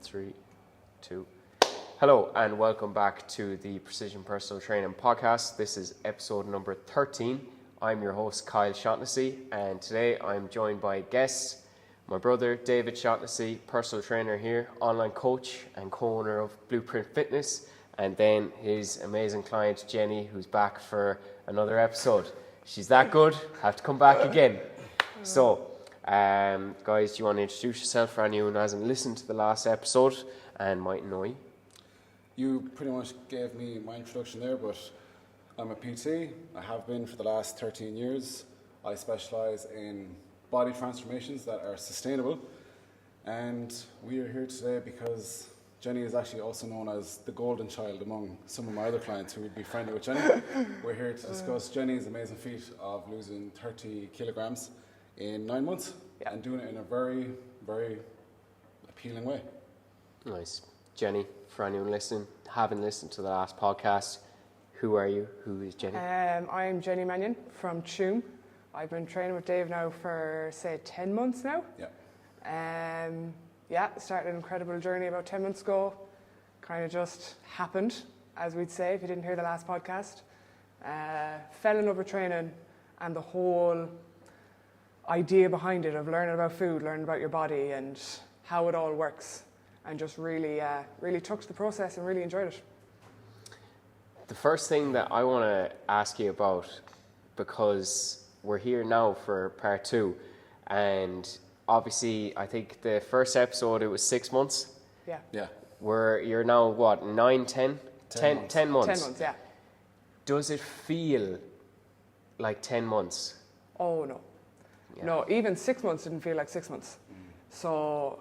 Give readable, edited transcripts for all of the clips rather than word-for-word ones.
3, 2. Hello and welcome back to the Precision Personal Training Podcast. This is episode number 13. I'm your host Kyle Shaughnessy, and today I'm joined by guests, my brother David Shaughnessy, personal trainer here, online coach and co-owner of Blueprint Fitness, and then his amazing client Jenny, who's back for another episode. She's that good, have to come back again. So, guys, do you want to introduce yourself for anyone who hasn't listened to the last episode and might know you? You pretty much gave me my introduction there, but I'm a PT. I have been for the last 13 years. I specialise in body transformations that are sustainable. And we are here today because Jenny is actually also known as the golden child among some of my other clients who would be friendly with Jenny. We're here to discuss Jenny's amazing feat of losing 30 kilograms in 9 months and doing it in a very, very appealing way. Nice. Jenny, for anyone listening, haven't listened to the last podcast, who are you? Who is Jenny? I'm Jennifer Mannion from Tuam. I've been training with Dave now for, say, 10 months now. Started an incredible journey about 10 months ago. Kind of just happened, as we'd say, if you didn't hear the last podcast. Fell in love with training and the whole idea behind it of learning about food, learning about your body and how it all works. And just really took to the process and really enjoyed it. The first thing that I want to ask you about, because we're here now for part 2, and obviously I think the first episode it was 6 months. Yeah. You're now what, 9, 10? 10 months. 10 months, yeah. Does it feel like 10 months? Oh no. Yeah. No, even 6 months didn't feel like 6 months. So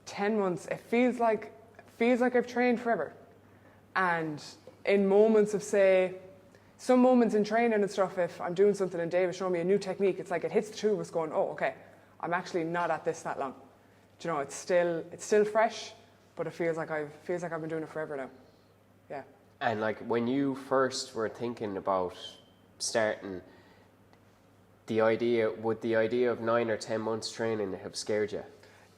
10 months, it feels like I've trained forever. And in moments of, say, some moments in training and stuff, if I'm doing something and Dave is showing me a new technique, it's like it hits the two of us going, oh, okay, I'm actually not at this that long. Do you know, it's still fresh, but it feels like I've been doing it forever now. Yeah. And like when you first were thinking about starting, would the idea of 9 or 10 months training have scared you?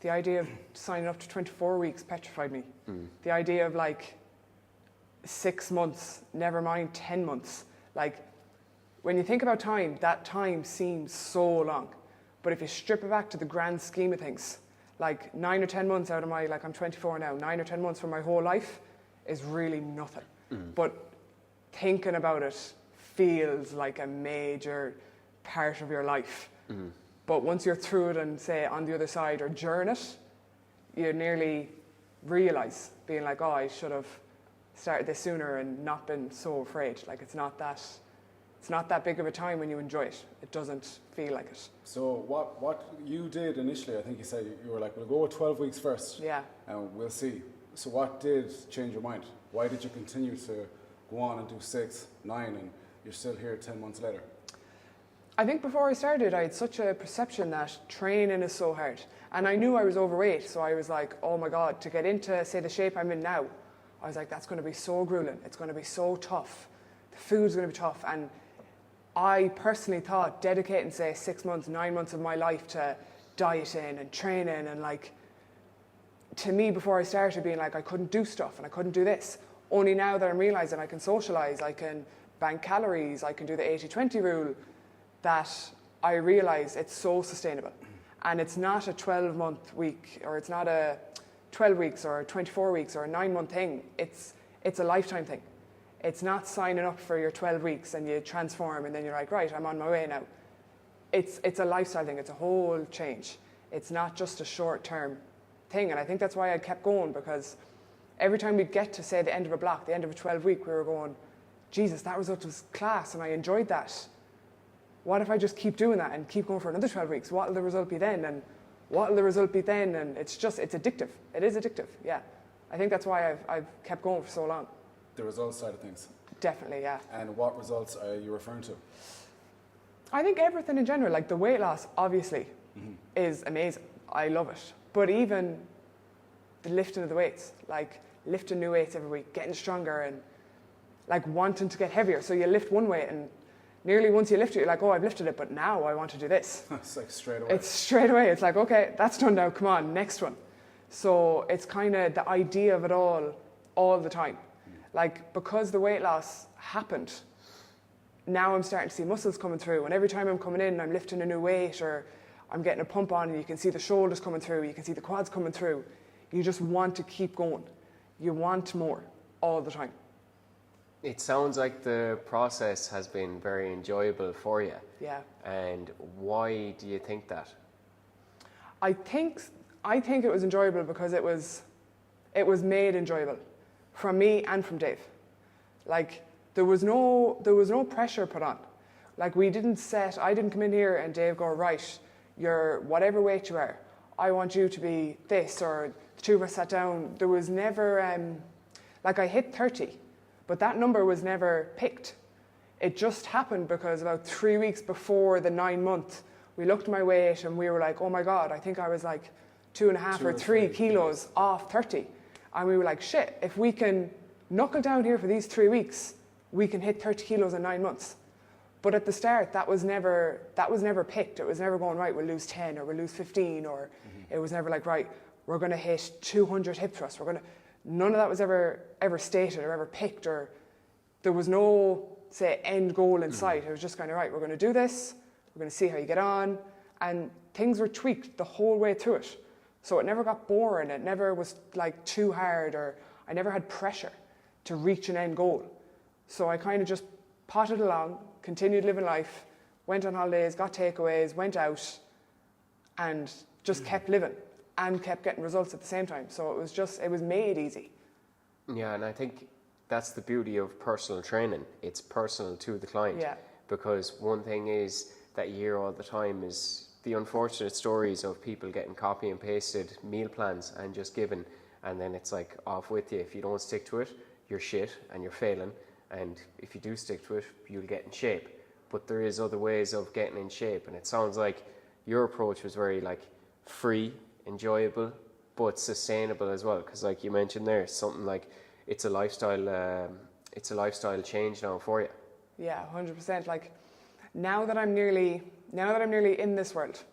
The idea of signing up to 24 weeks petrified me. The idea of like 6 months, never mind 10 months. Like when you think about time, that time seems so long. But if you strip it back to the grand scheme of things, like 9 or 10 months out of my, like I'm 24 now, 9 or 10 months from my whole life is really nothing. But thinking about it feels like a major part of your life. But once you're through it and, say, on the other side or during it, you nearly realise being like, oh, I should have started this sooner and not been so afraid. Like, it's not that big of a time when you enjoy it. It doesn't feel like it. So what you did initially, I think you said you were like, we'll go with 12 weeks first. Yeah. And we'll see. So what did change your mind? Why did you continue to go on and do 6, 9, and you're still here 10 months later? I think before I started, I had such a perception that training is so hard. And I knew I was overweight, so I was like, oh my God, to get into, say, the shape I'm in now, I was like, that's going to be so grueling. It's going to be so tough. The food's going to be tough. And I personally thought dedicating, say, 6 months, 9 months of my life to dieting and training and like, to me, before I started, being like, I couldn't do stuff and I couldn't do this. Only now that I'm realising I can socialise, I can bank calories, I can do the 80-20 rule, that I realise it's so sustainable. And it's not a 12-month week, or it's not a 12 weeks or 24 weeks or a 9-month thing. It's a lifetime thing. It's not signing up for your 12 weeks and you transform and then you're like, right, I'm on my way now. It's a lifestyle thing. It's a whole change. It's not just a short-term thing. And I think that's why I kept going, because every time we'd get to, say, the end of a block, the end of a 12-week, we were going, Jesus, that result was class and I enjoyed that. What if I just keep doing that and keep going for another 12 weeks? What will the result be then? And what will the result be then? And it's addictive. It is addictive, yeah. I think that's why I've kept going for so long. The results side of things? Definitely, yeah. And what results are you referring to? I think everything in general, like the weight loss, obviously, is amazing. I love it. But even the lifting of the weights, like lifting new weights every week, getting stronger and like wanting to get heavier. So you lift one weight and nearly once you lift it, you're like, oh, I've lifted it, but now I want to do this. It's like straight away. It's straight away. It's like, okay, that's done now. Come on, next one. So it's kind of the idea of it all the time. Like, because the weight loss happened, now I'm starting to see muscles coming through, and every time I'm coming in, I'm lifting a new weight, or I'm getting a pump on, and you can see the shoulders coming through, you can see the quads coming through. You just want to keep going. You want more all the time. It sounds like the process has been very enjoyable for you. Yeah. And why do you think that? I think it was enjoyable because it was made enjoyable from me and from Dave. Like, there was no pressure put on. Like, I didn't come in here and Dave go, right, you're whatever weight you are, I want you to be this, or the two of us sat down. There was never, like, I hit 30, but that number was never picked. It just happened because about 3 weeks before the 9 month, we looked at my weight and we were like, oh my God, I think I was like 2.5 or 3 kilos off 30. And we were like, shit, if we can knuckle down here for these 3 weeks, we can hit 30 kilos in 9 months. But at the start, that was never picked. It was never going, right, we'll lose 10 or we'll lose 15, or it was never like, right, we're going to hit 200 hip thrusts. None of that was ever stated or ever picked, or there was no, say, end goal in sight. It was just kind of, right, we're going to do this, we're going to see how you get on, and things were tweaked the whole way through it. So it never got boring, it never was like too hard, or I never had pressure to reach an end goal. So I kind of just potted along, continued living life, went on holidays, got takeaways, went out, and just kept living and kept getting results at the same time. So it was made easy. Yeah, and I think that's the beauty of personal training. It's personal to the client. Yeah. Because one thing is that you hear all the time is the unfortunate stories of people getting copy and pasted meal plans and just given, and then it's like off with you. If you don't stick to it, you're shit and you're failing. And if you do stick to it, you'll get in shape. But there is other ways of getting in shape, and it sounds like your approach was very like free, enjoyable, but sustainable as well. Because like you mentioned there, something like it's a lifestyle change now for you. Yeah, 100%. Like, now that I'm nearly in this world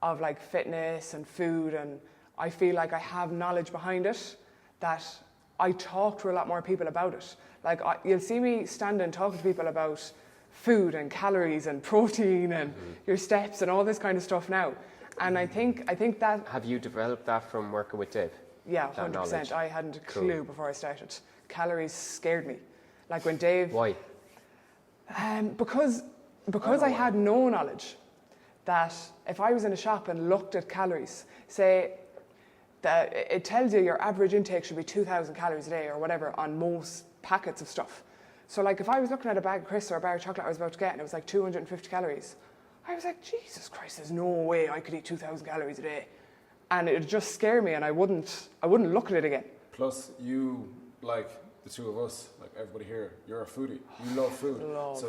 of like fitness and food, and I feel like I have knowledge behind it, that I talk to a lot more people about it. Like, you'll see me standing talking to people about food and calories and protein and your steps and all this kind of stuff now. And I think that... Have you developed that from working with Dave? Yeah, 100%. Knowledge? I hadn't a clue before I started. Calories scared me. Like, when Dave... Why? Because I had no knowledge that if I was in a shop and looked at calories, say that it tells you your average intake should be 2,000 calories a day or whatever on most packets of stuff. So like, if I was looking at a bag of crisps or a bar of chocolate I was about to get and it was like 250 calories, I was like, Jesus Christ, there's no way I could eat 2,000 calories a day. And it would just scare me, and I wouldn't look at it again. Plus, you, like the two of us, like everybody here, you're a foodie. You love food.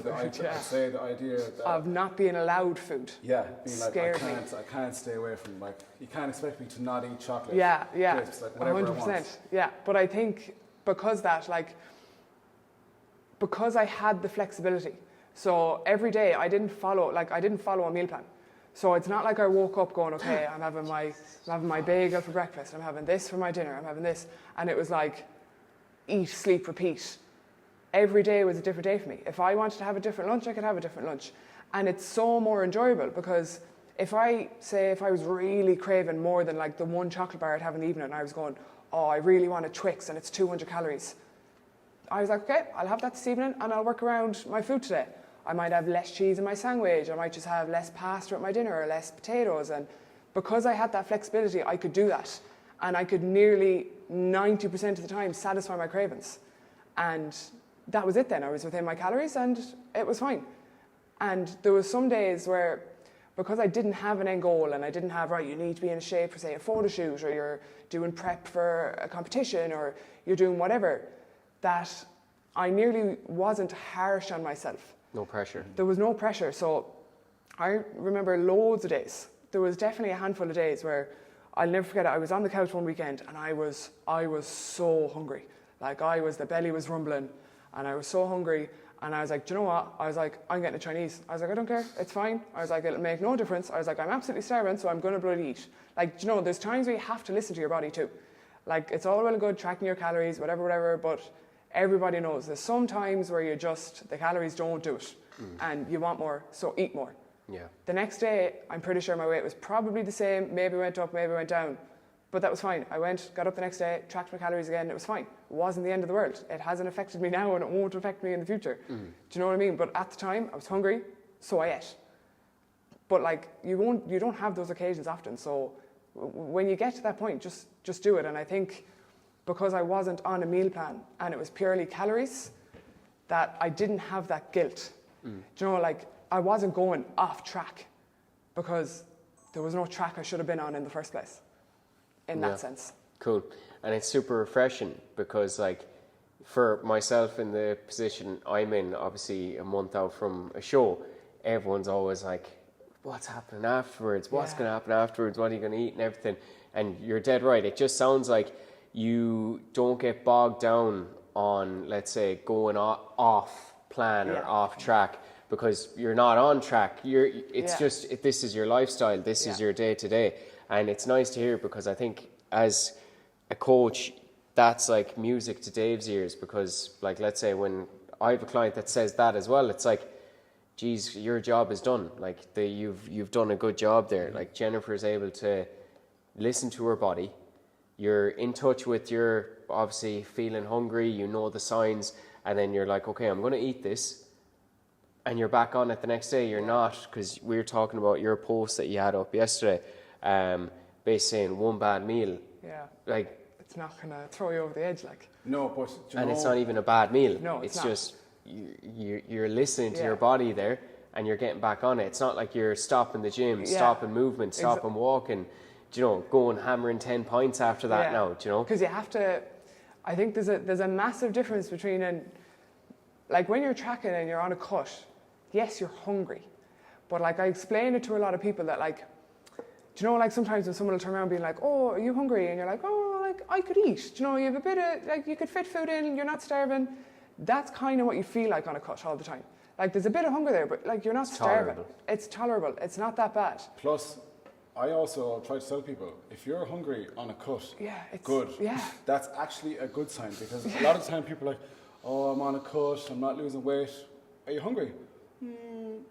I'd say the idea that of not being allowed food. Yeah, being like, I can't stay away from, like, you can't expect me to not eat chocolate. Yeah, chips, like whatever 100%. I want. Yeah, but I think because I had the flexibility. So every day I didn't follow a meal plan. So it's not like I woke up going, okay, I'm having my bagel for breakfast, I'm having this for my dinner, I'm having this, and it was like eat, sleep, repeat. Every day was a different day for me. If I wanted to have a different lunch, I could have a different lunch. And it's so more enjoyable because if I was really craving more than like the one chocolate bar I'd have in the evening, and I was going, oh, I really want a Twix and it's 200 calories. I was like, okay, I'll have that this evening and I'll work around my food today. I might have less cheese in my sandwich, I might just have less pasta at my dinner or less potatoes. And because I had that flexibility, I could do that. And I could nearly 90% of the time satisfy my cravings. And that was it then. I was within my calories and it was fine. And there was some days where, because I didn't have an end goal and I didn't have, right, you need to be in shape for, say, a photo shoot, or you're doing prep for a competition, or you're doing whatever, that I nearly wasn't harsh on myself. No pressure. There was no pressure. So I remember loads of days. There was definitely a handful of days where I'll never forget it. I was on the couch one weekend and I was so hungry. Like, the belly was rumbling and I was so hungry, And I was like, do you know what? I was like, I'm getting a Chinese. I was like, I don't care. It's fine. I was like, it'll make no difference. I was like, I'm absolutely starving, so I'm going to bloody eat. Like, do you know, there's times where you have to listen to your body too. Like, it's all well and good tracking your calories, whatever, but everybody knows there's some times where the calories don't do it. And you want more, so eat more. Yeah. The next day, I'm pretty sure my weight was probably the same. Maybe went up, maybe went down. But that was fine. I got up the next day, tracked my calories again, it was fine. It wasn't the end of the world. It hasn't affected me now and it won't affect me in the future. Do you know what I mean? But at the time, I was hungry, so I ate. But like, you don't have those occasions often. So when you get to that point, just do it. And I think because I wasn't on a meal plan and it was purely calories, that I didn't have that guilt. Do you know, like, I wasn't going off track because there was no track I should have been on in the first place. In that sense. Cool. And it's super refreshing because, like, for myself in the position I'm in, obviously a month out from a show, everyone's always like, what's happening afterwards? What's going to happen afterwards? What are you going to eat and everything? And you're dead right. It just sounds like you don't get bogged down on, let's say, going off plan or off track because you're not on track. This is your lifestyle. This is your day to day. And it's nice to hear because I think as a coach, that's like music to Dave's ears because, like, let's say when I have a client that says that as well, it's like, geez, your job is done. Like, you've done a good job there. Like, Jennifer is able to listen to her body. You're in touch with your, obviously, feeling hungry. You know the signs. And then you're like, okay, I'm going to eat this. And you're back on it the next day. You're not, because we were talking about your post that you had up yesterday. Basically saying one bad meal, like, it's not gonna throw you over the edge, like. No, but it's not even a bad meal. No, it's not. Just you're listening to your body there, and you're getting back on it. It's not like you're stopping the gym, stopping movement, stopping walking. Do you know, going hammering 10 pints after that now. Do you know? Because you have to. I think there's a massive difference between like when you're tracking and you're on a cut. Yes, you're hungry, but like I explain it to a lot of people that like. Do you know, like sometimes when someone will turn around being like, oh, are you hungry? And you're like, oh, like I could eat. Do you know, you have a bit of, like you could fit food in, you're not starving. That's kind of what you feel like on a cut all the time. Like there's a bit of hunger there, but like you're not starving. It's tolerable. It's not that bad. Plus, I also try to tell people, if you're hungry on a cut, it's good. Yeah. That's actually a good sign because a lot of the time people are like, oh, I'm on a cut, I'm not losing weight. Are you hungry?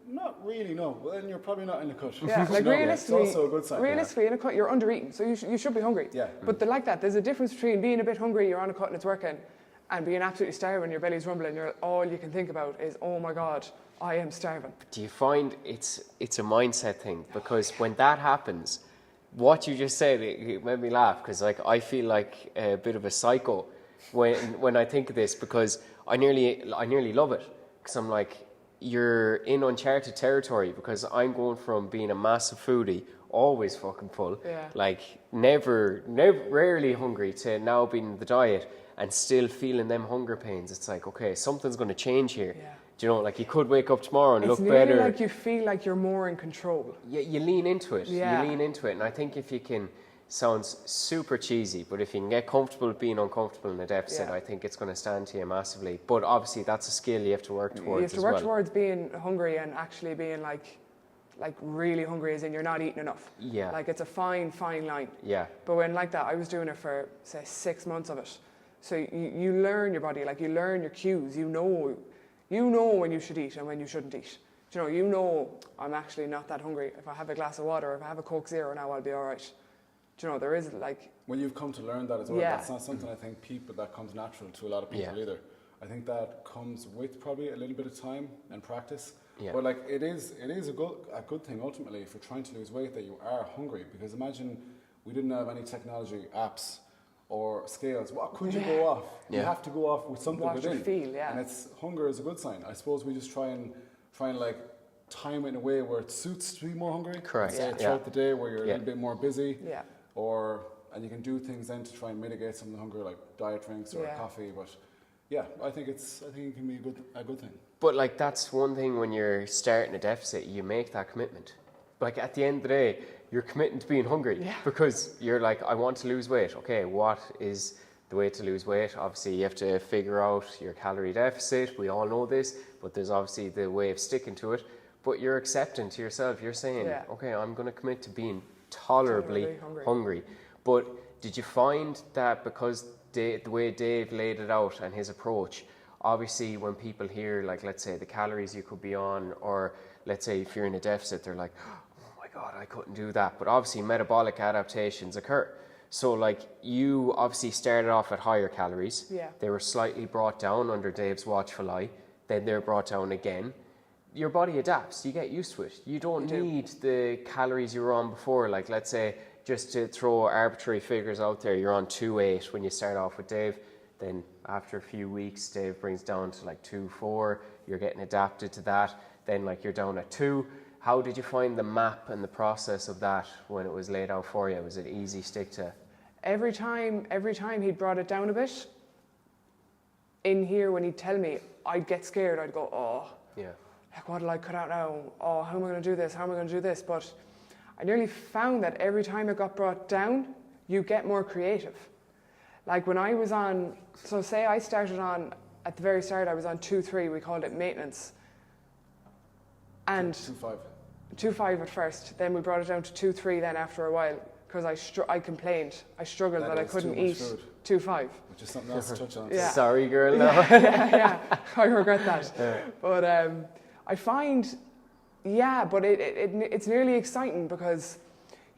Not really, no. Well, then you're probably not in a cut. Yeah, like realistically, it's also a good sign. Realistically, in a cut, you're under-eating, so you should be hungry. Yeah. But like that, there's a difference between being a bit hungry, you're on a cut and it's working, and being absolutely starving, your belly's rumbling, all you can think about is, oh my God, I am starving. Do you find it's a mindset thing? Because when that happens, what you just said, it made me laugh, because like I feel like a bit of a psycho when I think of this, because I nearly love it, because I'm like, you're in uncharted territory, because I'm going from being a massive foodie, always fucking full, like rarely hungry, to now being the diet and still feeling them hunger pains. It's like, okay, something's going to change here. Yeah. Do you know, like you could wake up tomorrow and look better. It's nearly like you feel like you're more in control. You lean into it. Yeah. You lean into it. And I think if you can, sounds super cheesy, but if you can get comfortable with being uncomfortable in a deficit, I think it's going to stand to you massively. But obviously that's a skill you have to work towards. You have to work towards being hungry and actually being like really hungry, as in you're not eating enough. Yeah. Like it's a fine line. Yeah. But when like that, I was doing it for say 6 months of it. So you learn your body, like you learn your cues. You know when you should eat and when you shouldn't eat. You know I'm actually not that hungry. If I have a glass of water, if I have a Coke Zero now, I'll be all right. There is like... When you've come to learn that as well, that's not something I think that comes natural to a lot of people either. I think that comes with probably a little bit of time and practice. Yeah. But like it is a good thing ultimately if you're trying to lose weight that you are hungry, because imagine we didn't have any technology, apps or scales. What could you go off? You have to go off with something within. You feel, and hunger is a good sign. I suppose we just try and like time it in a way where it suits to be more hungry. Correct. Say throughout the day where you're a little bit more busy. Yeah. And you can do things then to try and mitigate some of the hunger, like diet drinks or coffee. But yeah, I think it can be a good thing. But like that's one thing when you're starting a deficit, you make that commitment. Like at the end of the day, you're committing to being hungry because you're like, I want to lose weight. Okay, what is the way to lose weight, obviously you have to figure out your calorie deficit. We all know this, but there's obviously the way of sticking to it. But you're accepting to yourself, you're saying, okay, I'm going to commit to being tolerably hungry. But did you find that because the way Dave laid it out and his approach, obviously when people hear, like, let's say the calories you could be on, or let's say if you're in a deficit, they're like, oh my God, I couldn't do that. But obviously metabolic adaptations occur. So like you obviously started off at higher calories. Yeah. They were slightly brought down under Dave's watchful eye. Then they're brought down again. Your body adapts. You get used to it. You don't need the calories you were on before. Like, let's say, just to throw arbitrary figures out there, you're on 2.8 when you start off with Dave. Then after a few weeks, Dave brings down to like 2.4. You're getting adapted to that. Then like you're down at 2. How did you find the map and the process of that when it was laid out for you? Was it easy stick to? Every time he brought it down a bit, in here when he'd tell me, I'd get scared. I'd go, oh. Yeah. Like, what will I cut out now? Oh, how am I going to do this? How am I going to do this? But I nearly found that every time it got brought down, you get more creative. Like when I was on, so say I started on, at the very start, I was on 2.3, we called it maintenance. And 2.5. 2.5 at first, then we brought it down to 2.3 then after a while, because I complained. I struggled that I couldn't eat 2.5. Which is something else to touch on. Yeah. Sorry, girl. No. yeah, I regret that. But I find, but it's nearly exciting because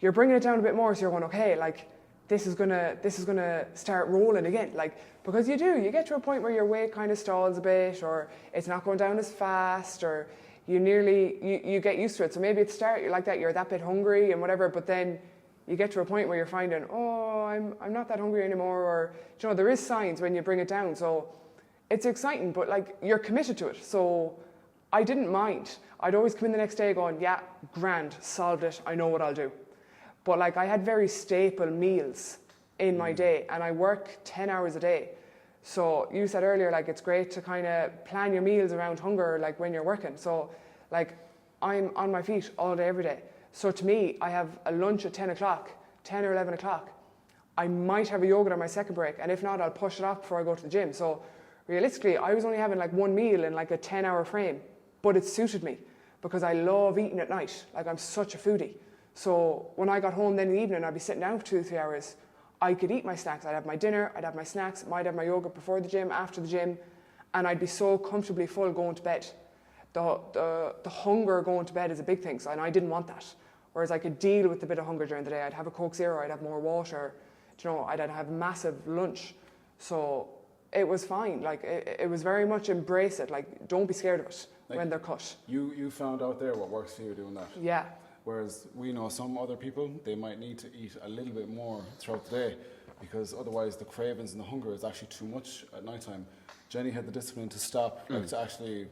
you're bringing it down a bit more, so you're going, okay, like this is gonna start rolling again, like, because you get to a point where your weight kind of stalls a bit, or it's not going down as fast, or you get used to it. So maybe at the start you're like that, you're that bit hungry and whatever, but then you get to a point where you're finding, oh, I'm not that hungry anymore, or there is signs when you bring it down. So it's exciting, but like you're committed to it. So I didn't mind. I'd always come in the next day going, yeah, grand, solved it, I know what I'll do. But like I had very staple meals in my day, and I work 10 hours a day. So you said earlier, like it's great to kind of plan your meals around hunger, like when you're working. So like I'm on my feet all day, every day. So to me, I have a lunch at 10 o'clock, 10 or 11 o'clock. I might have a yogurt on my second break, and if not, I'll push it off before I go to the gym. So realistically, I was only having like one meal in like a 10-hour frame, but it suited me because I love eating at night. Like I'm such a foodie. So when I got home then in the evening, I'd be sitting down for 2-3 hours. I could eat my snacks. I'd have my dinner, I'd have my snacks, might have my yogurt before the gym, after the gym, and I'd be so comfortably full going to bed. The hunger going to bed is a big thing, and I didn't want that. Whereas I could deal with a bit of hunger during the day. I'd have a Coke Zero, I'd have more water, I'd have massive lunch. So it was fine. Like it was very much embrace it. Like don't be scared of it when they're cut. You found out there what works for you doing that. Yeah. Whereas we know some other people, they might need to eat a little bit more throughout the day because otherwise the cravings and the hunger is actually too much at night time. Jenny had the discipline to stop, like to actually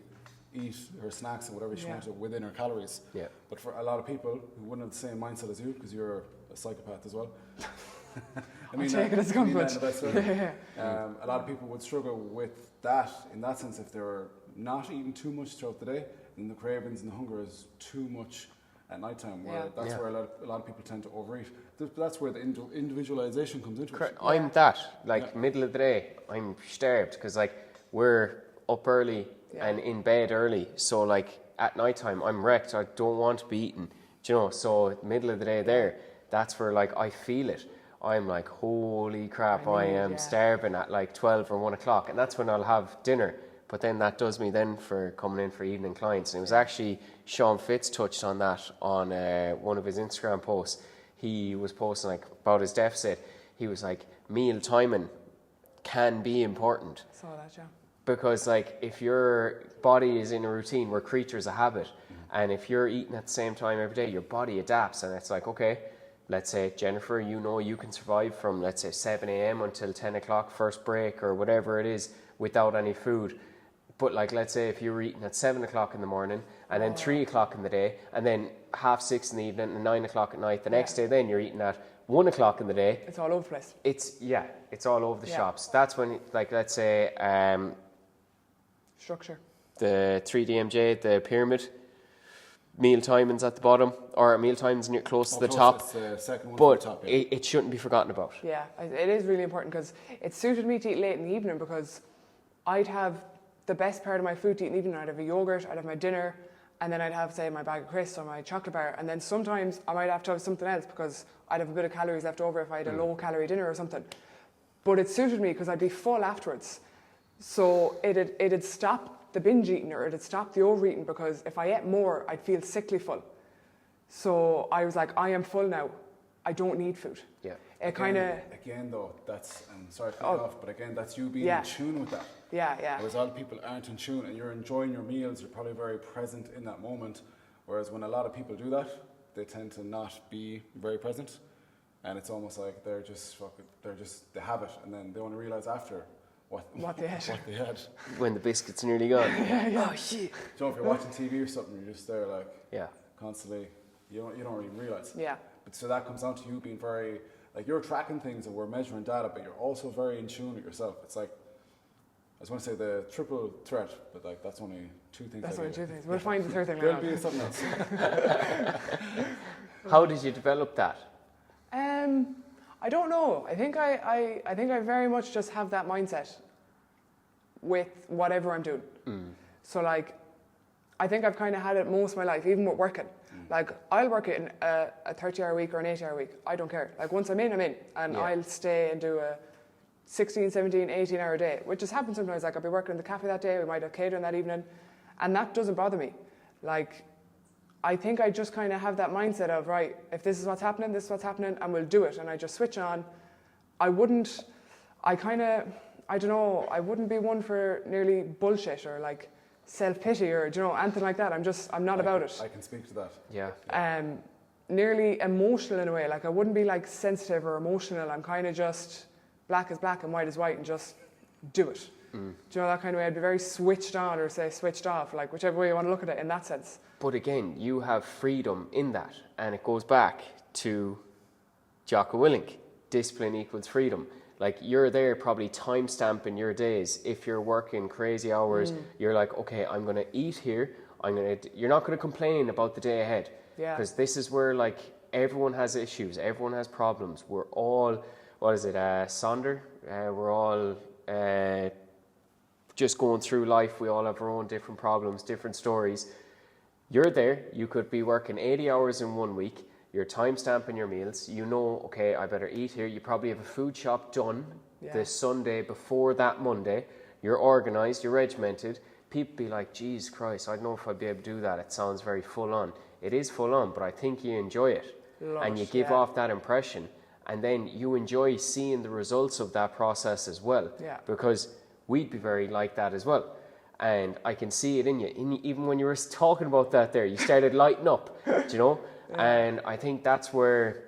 eat her snacks and whatever she wanted within her calories. Yeah. But for a lot of people who wouldn't have the same mindset as you, because you're a psychopath as well. I mean, take it as a compliment. A lot of people would struggle with that in that sense if they were not eating too much throughout the day, and the cravings and the hunger is too much at night time, where that's where a lot of people tend to overeat. That's where the individualization comes into it. I'm middle of the day, I'm starved because like we're up early and in bed early, so like at night time I'm wrecked. I don't want to be eating, so middle of the day there, that's where like I feel it. I'm like, holy crap, I am starving at like 12 or 1 o'clock, and that's when I'll have dinner. But then that does me then for coming in for evening clients. And it was actually Sean Fitz touched on that on one of his Instagram posts. He was posting like about his deficit. He was like, meal timing can be important. I saw that, yeah. Because like if your body is in a routine, we're creatures of habit. And if you're eating at the same time every day, your body adapts. And it's like, okay, let's say, Jennifer, you can survive from, let's say, 7 a.m. until 10 o'clock, first break or whatever it is, without any food. But like, let's say if you were eating at 7 o'clock in the morning and then 3 o'clock in the day and then 6:30 in the evening and 9 o'clock at night, the next day then you're eating at 1 o'clock in the day. It's all over the place. It's all over the shops. That's when, like, let's say... structure. The 3DMJ, the pyramid, meal timings at the bottom, or meal timings near close to the top. It's the second one But from the top, it shouldn't be forgotten about. Yeah, it is really important because it suited me to eat late in the evening because I'd have the best part of my food to eat in the evening. I'd have a yogurt, I'd have my dinner, and then I'd have, say, my bag of crisps or my chocolate bar. And then sometimes I might have to have something else because I'd have a bit of calories left over if I had a low-calorie dinner or something. But it suited me because I'd be full afterwards. So it'd stop the binge eating or it'd stop the overeating because if I ate more, I'd feel sickly full. So I was like, I am full now. I don't need food. Yeah. It kind of... Again, though, that's... I'm sorry to cut you off, but again, that's you being Yeah. in tune with that. Yeah. Whereas a lot of people aren't in tune and you're enjoying your meals, you're probably very present in that moment. Whereas when a lot of people do that, they tend to not be very present. And it's almost like they have it and then they only realise after what they had. When the biscuit's nearly gone. Yeah. Oh, shit. So if you're watching TV or something, you're just there like Yeah. constantly, you don't even realise. Yeah. But so that comes down to you being very, like you're tracking things and we're measuring data, but you're also very in tune with yourself. It's like, I just want to say the triple threat, but like that's only two things. That's only two things. We'll find the third thing There'll later. be something else. How did you develop that? I don't know. I think I very much just have that mindset with whatever I'm doing. So like, I think I've kind of had it most of my life, even with working. Like I'll work it in a 30-hour week or an 8-hour week. I don't care. Like once I'm in, and I'll stay and do a 16, 17, 18-hour day, which just happens sometimes. Like I'll be working in the cafe that day. We might have catering that evening, and that doesn't bother me. Like, I think I just kind of have that mindset of, right, if this is what's happening, this is what's happening, and we'll do it. And I just switch on. I wouldn't be one for nearly bullshit or like self-pity or, anything like that. I'm not about it. I can speak to that. Yeah. Nearly emotional in a way. Like I wouldn't be like sensitive or emotional. I'm kind of just black is black and white is white and just do it. Do you know, that kind of way? I'd be very switched on or say switched off, like whichever way you want to look at it in that sense. But again, you have freedom in that, and it goes back to Jocko Willink. Discipline equals freedom. Like you're there probably time stamping your days. If you're working crazy hours, you're like, okay, I'm going to eat here. You're not going to complain about the day ahead. Yeah. Because this is where like everyone has issues. Everyone has problems. We're all, Sonder? We're all just going through life. We all have our own different problems, different stories. You're there. You could be working 80 hours in 1 week. You're time stamping your meals. You know, okay, I better eat here. You probably have a food shop done the Sunday before that Monday. You're organised, you're regimented. People be like, Jesus Christ, I don't know if I'd be able to do that. It sounds very full on. It is full on, but I think you enjoy it. And you give off that impression. And then you enjoy seeing the results of that process as well. Yeah. Because we'd be very like that as well. And I can see it in you. Even when you were talking about that there, you started lighting up, do you know? And I think that's where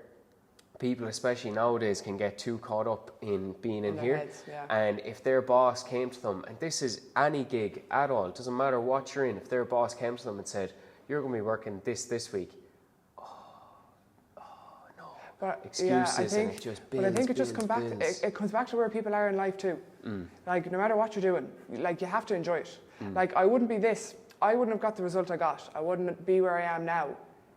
people, especially nowadays, can get too caught up in being in here. Heads, And if their boss came to them, and this is any gig at all, it doesn't matter what you're in, if their boss came to them and said, you're going to be working this week. But Excuses, I think, and it just but I think it just builds, comes back. It comes back to where people are in life too. Like no matter what you're doing, like you have to enjoy it. Like I wouldn't have got the result I got. I wouldn't be where I am now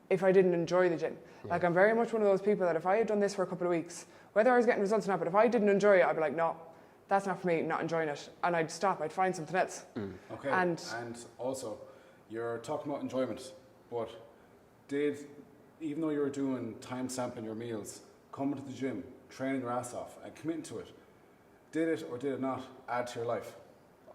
if I didn't enjoy the gym. Like I'm very much one of those people that if I had done this for a couple of weeks, whether I was getting results or not, but if I didn't enjoy it, I'd be like, no, that's not for me. Not enjoying it, and I'd stop. I'd find something else. Okay. And also, you're talking about enjoyment, but even though you were doing time stamping your meals, coming to the gym, training your ass off, and committing to it, did it or did it not add to your life?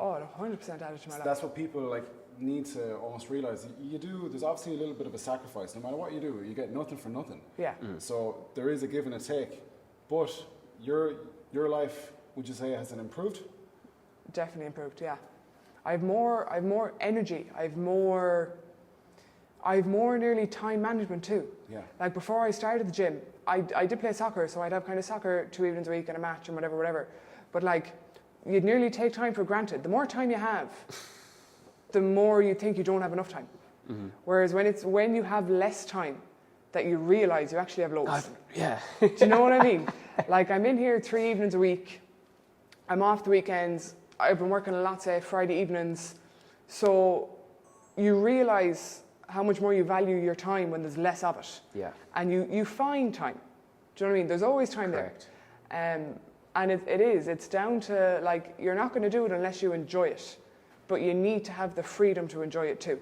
Oh, it 100% added to my life. That's what people need to almost realise. There's obviously a little bit of a sacrifice. No matter what you do, you get nothing for nothing. Yeah. So there is a give and a take. But your life, would you say, has it improved? Definitely improved, yeah. I have more energy. I have more nearly time management too. Yeah. Like before I started the gym, I did play soccer, so I'd have kind of soccer 2 evenings a week and a match and whatever. But like, you'd nearly take time for granted. The more time you have, the more you think you don't have enough time. Whereas when you have less time, that you realise you actually have loads. Yeah. Do you know what I mean? Like I'm in here 3 evenings a week. I'm off the weekends. I've been working a lot, say Friday evenings. So you realise how much more you value your time when there's less of it. Yeah. And you find time. Do you know what I mean? There's always time Correct. there. And it's down to, like, you're not going to do it unless you enjoy it, but you need to have the freedom to enjoy it too.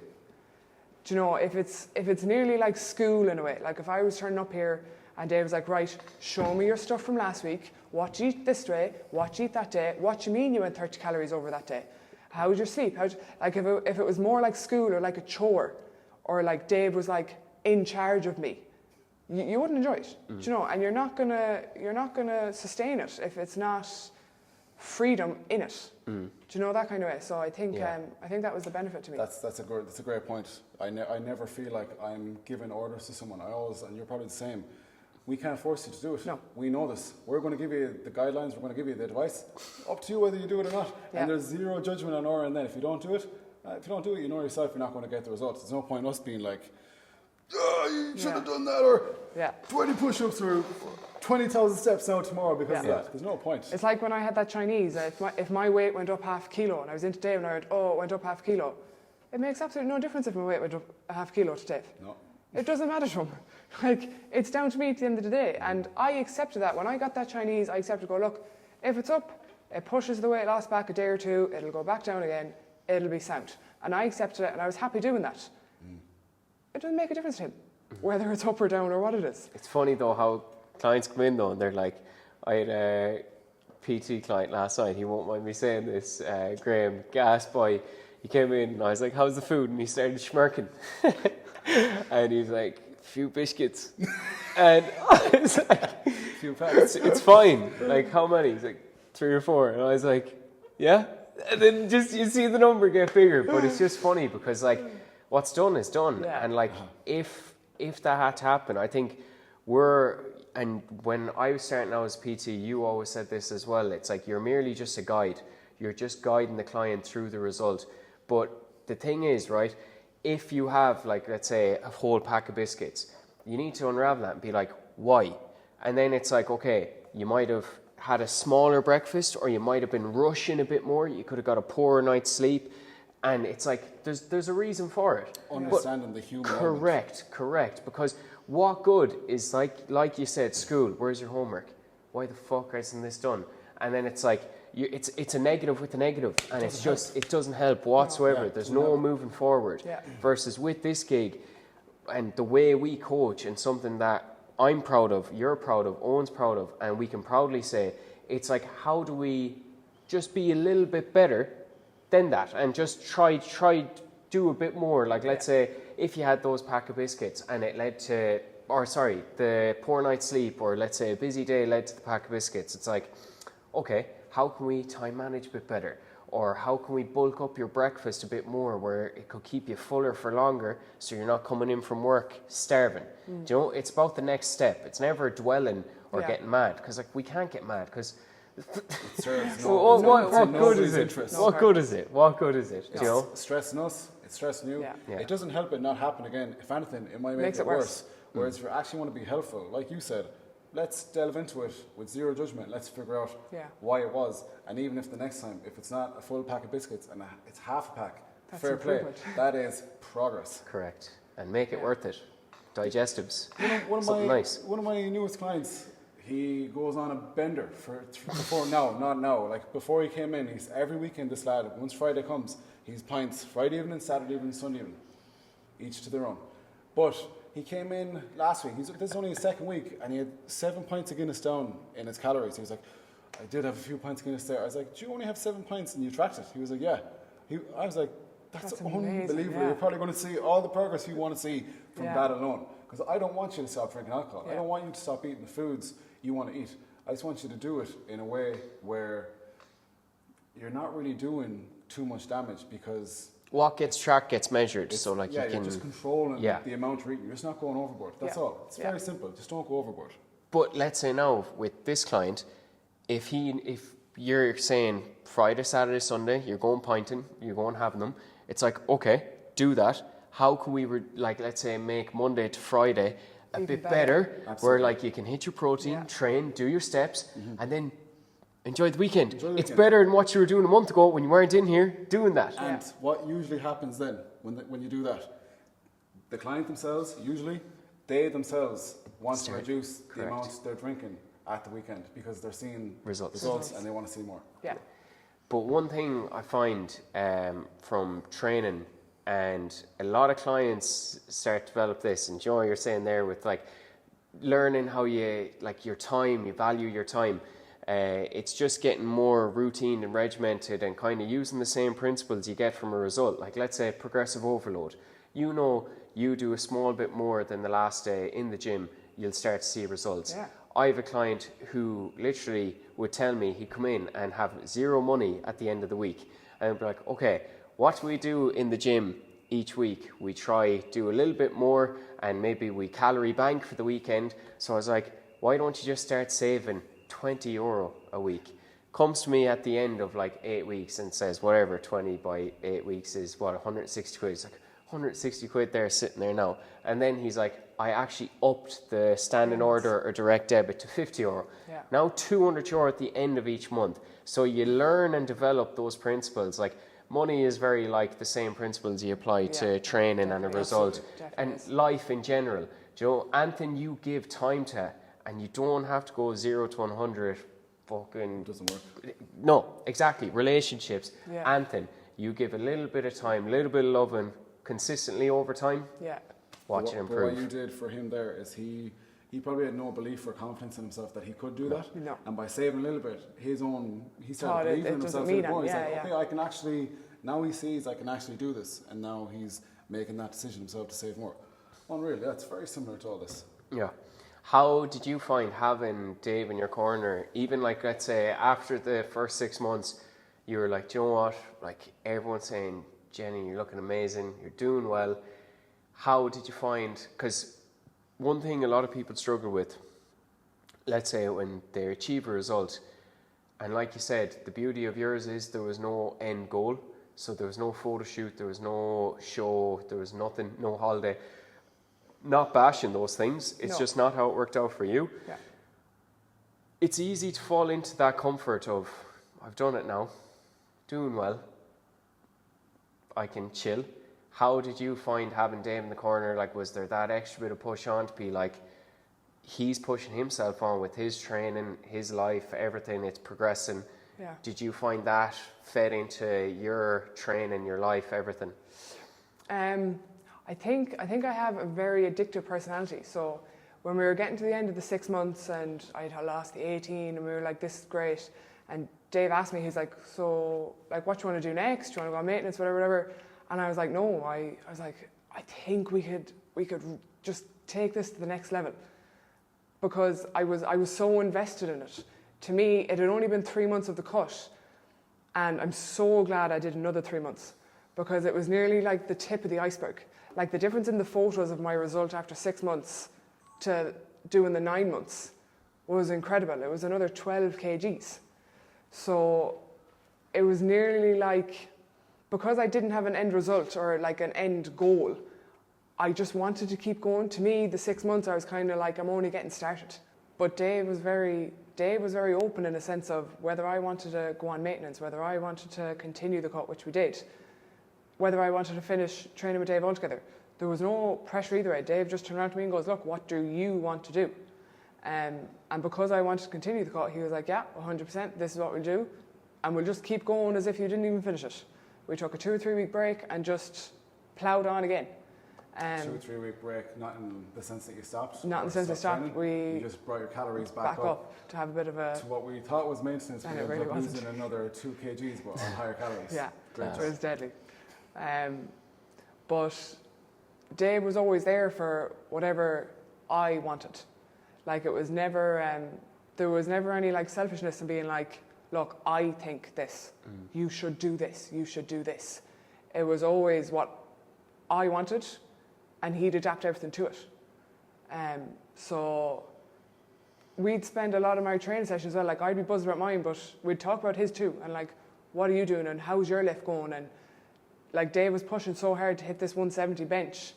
Do you know, if it's nearly like school in a way, like if I was turning up here and Dave was like, right, show me your stuff from last week, what you eat this day, what you eat that day, what you mean you went 30 calories over that day, how was your sleep, like if it was more like school or like a chore, or like Dave was like in charge of me, you wouldn't enjoy it. Do you know? And you're not gonna sustain it if it's not freedom in it. Do you know, that kind of way? So I think that was the benefit to me. That's a great point. I never feel like I'm giving orders to someone. I always, and you're probably the same. We can't force you to do it. No. We know this. We're going to give you the guidelines. We're going to give you the advice. Up to you whether you do it or not. Yeah. And there's zero judgment on our end. Then if you don't do it, you know yourself. You're not going to get the results. There's no point in us being like, oh, you should have done that, or 20 push-ups or 20,000 steps now tomorrow because of that. There's no point. It's like when I had that Chinese. If my weight went up half a kilo, and I was into Dave, and I went, oh, it went up half a kilo. It makes absolutely no difference if my weight went up a half a kilo to Dave. No. It doesn't matter to him. Like, it's down to me at the end of the day. And I accepted that. When I got that Chinese, I accepted, look, if it's up, it pushes the weight loss back a day or two, it'll go back down again, it'll be sound. And I accepted it, and I was happy doing that. It doesn't make a difference to him, whether it's up or down or what it is. It's funny though how clients come in though and they're like, I had a PT client last night, he won't mind me saying this, Graham, gas boy, he came in and I was like, how's the food? And he started schmirking. And he's like, a few biscuits. And I was like, it's fine. Like, how many? He's like, 3 or 4. And I was like, yeah? And then just, you see the number get bigger. But it's just funny because, like, what's done is done. Yeah. And, like, if that had to happen, I think and when I was starting out as PT, you always said this as well, it's like you're merely just a guide. You're just guiding the client through the result. But the thing is, right, if you have, like, let's say, a whole pack of biscuits, you need to unravel that and be like, why? And then it's like, okay, you might have had a smaller breakfast, or you might have been rushing a bit more, you could have got a poorer night's sleep, and it's like, there's a reason for it. Understanding the human Correct, because what good is, like you said, school, where's your homework? Why the fuck isn't this done? And then it's like, it's a negative with a negative, and it doesn't help whatsoever. Yeah, there's no moving forward. Yeah. Versus with this gig, and the way we coach, and something that I'm proud of, you're proud of, Owen's proud of, and we can proudly say, it's like, how do we just be a little bit better than that, and just try do a bit more. Like, let's say if you had those pack of biscuits and it led to, the poor night's sleep, or let's say a busy day led to the pack of biscuits, it's like, okay, how can we time manage a bit better? Or how can we bulk up your breakfast a bit more where it could keep you fuller for longer, so you're not coming in from work starving? Do you know, it's about the next step. It's never dwelling or getting mad, because, like, we can't get mad, because what good is it? What good is it? What good is it? It's you know? stressing us. It's stressing you. Yeah. It doesn't help it not happen again. If anything, it might make it worse. Whereas if you actually want to be helpful, like you said, let's delve into it with zero judgment. Let's figure out why it was. And even if the next time, if it's not a full pack of biscuits and it's half a pack, that's fair play. improvement. That is progress. Correct. And make it worth it. Digestives. One of my newest clients, he goes on a bender before he came in. He's every weekend, this lad, once Friday comes, he's pints Friday evening, Saturday evening, Sunday evening, each to their own. But he came in last week. This is only his second week, and he had 7 pints of Guinness down in his calories. He was like, I did have a few pints of Guinness there. I was like, do you only have 7 pints and you tracked it? He was like, yeah. I was like, that's unbelievable. Yeah. You're probably going to see all the progress you want to see from that alone. Because I don't want you to stop drinking alcohol. I don't want you to stop eating the foods you want to eat. I just want you to do it in a way where you're not really doing too much damage, because what gets tracked gets measured. So, like, you can you're just controlling the amount you're eating. You're just not going overboard. That's all. It's very simple. Just don't go overboard. But let's say now with this client, if you're saying Friday, Saturday, Sunday, you're going pinting, you're going having them, it's like, okay, do that. How can we let's say make Monday to Friday a bit better, where, like, you can hit your protein, train, do your steps, and then enjoy the weekend. It's better than what you were doing a month ago when you weren't in here doing that. And what usually happens then when you do that? the client themselves, usually, they themselves want to reduce the Correct. amount they're drinking at the weekend because they're seeing Results. and they want to see more. Yeah. But one thing I find from training, and a lot of clients start to develop this, and Joe, you're saying there with like learning how you, like your time, you value your time. It's just getting more routine and regimented and kind of using the same principles you get from a result. Like let's say progressive overload. You know, you do a small bit more than the last day in the gym, you'll start to see results. Yeah. I have a client who literally would tell me he'd come in and have zero money at the end of the week. And I'd be like, okay, what do we do in the gym each week? We try do a little bit more and maybe we calorie bank for the weekend. So I was like, why don't you just start saving €20 a week? Comes to me at the end of like 8 weeks and says, whatever, 20 by 8 weeks is what, 160 quid. It's like 160 quid there sitting there now. And then he's like, I actually upped the standing order or direct debit to €50. Yeah. Now €200 at the end of each month. So you learn and develop those principles. Like money is very like the same principles you apply to training and a result. And life in general. Do you know, anything you give time to, and you don't have to go 0 to 100 fucking... Doesn't work. No, exactly. Relationships, Yeah. anything. You give a little bit of time, a little bit of loving consistently over time. Yeah. Watch it But improve. what you did for him there is he probably had no belief or confidence in himself that he could do that. No. And by saving a little bit, he started Thought it- believing it in doesn't himself mean even more. He's it. like, Yeah, okay, I can actually, now he sees I can actually do this. And now he's making that decision himself to save more. Unreal, yeah, it's very similar to all this. Yeah. How did you find having Dave in your corner, even like, let's say, after the first 6 months, you were like, do you know what? Like, everyone's saying, Jenny, you're looking amazing, you're doing well. How did you find, because one thing a lot of people struggle with, let's say when they achieve a result, and like you said, the beauty of yours is there was no end goal. So there was no photo shoot, there was no show, there was nothing, no holiday. Not bashing those things, it's No. just not how it worked out for you. Yeah. It's easy to fall into that comfort of, I've done it now, doing well, I can chill. How did you find having Dave in the corner? Like, was there that extra bit of push on to be like, he's pushing himself on with his training, his life, everything, it's progressing. Yeah. Did you find that fed into your training, your life, everything? I think I have a very addictive personality. So when we were getting to the end of the 6 months and I had lost the 18 and we were like, this is great. And Dave asked me, he's like, so like, what do you want to do next? Do you want to go on maintenance, whatever? And I was like, no, I was like, I think we could just take this to the next level, because I was so invested in it. To me, it had only been 3 months of the cut, and I'm so glad I did another 3 months, because it was nearly like the tip of the iceberg. Like the difference in the photos of my result after 6 months to doing the 9 months was incredible. It was another 12 kgs. So it was nearly like, because I didn't have an end result or like an end goal, I just wanted to keep going. To me, the 6 months, I was kind of like, I'm only getting started. But Dave was very open in a sense of whether I wanted to go on maintenance, whether I wanted to continue the cut, which we did, whether I wanted to finish training with Dave altogether. There was no pressure either way. Dave just turned around to me and goes, look, what do you want to do? And because I wanted to continue the cut, he was like, yeah, 100%, this is what we'll do. And we'll just keep going as if you didn't even finish it. We took a 2 or 3 week break and just ploughed on again. 2 or 3 week break, not in the sense that you stopped. Not in the sense that stopped. You just brought your calories back up to have a bit of a... to what we thought was maintenance. We And it ended really up wasn't. losing another 2 kgs, but on higher calories. Yeah, Great. it was deadly. But Dave was always there for whatever I wanted. Like it was never, there was never any like selfishness in being like, look, I think this, you should do this, you should do this. It was always what I wanted, and he'd adapt everything to it. So we'd spend a lot of my training sessions as well, like I'd be buzzed about mine, but we'd talk about his too, and like, what are you doing, and how's your lift going? And like Dave was pushing so hard to hit this 170 bench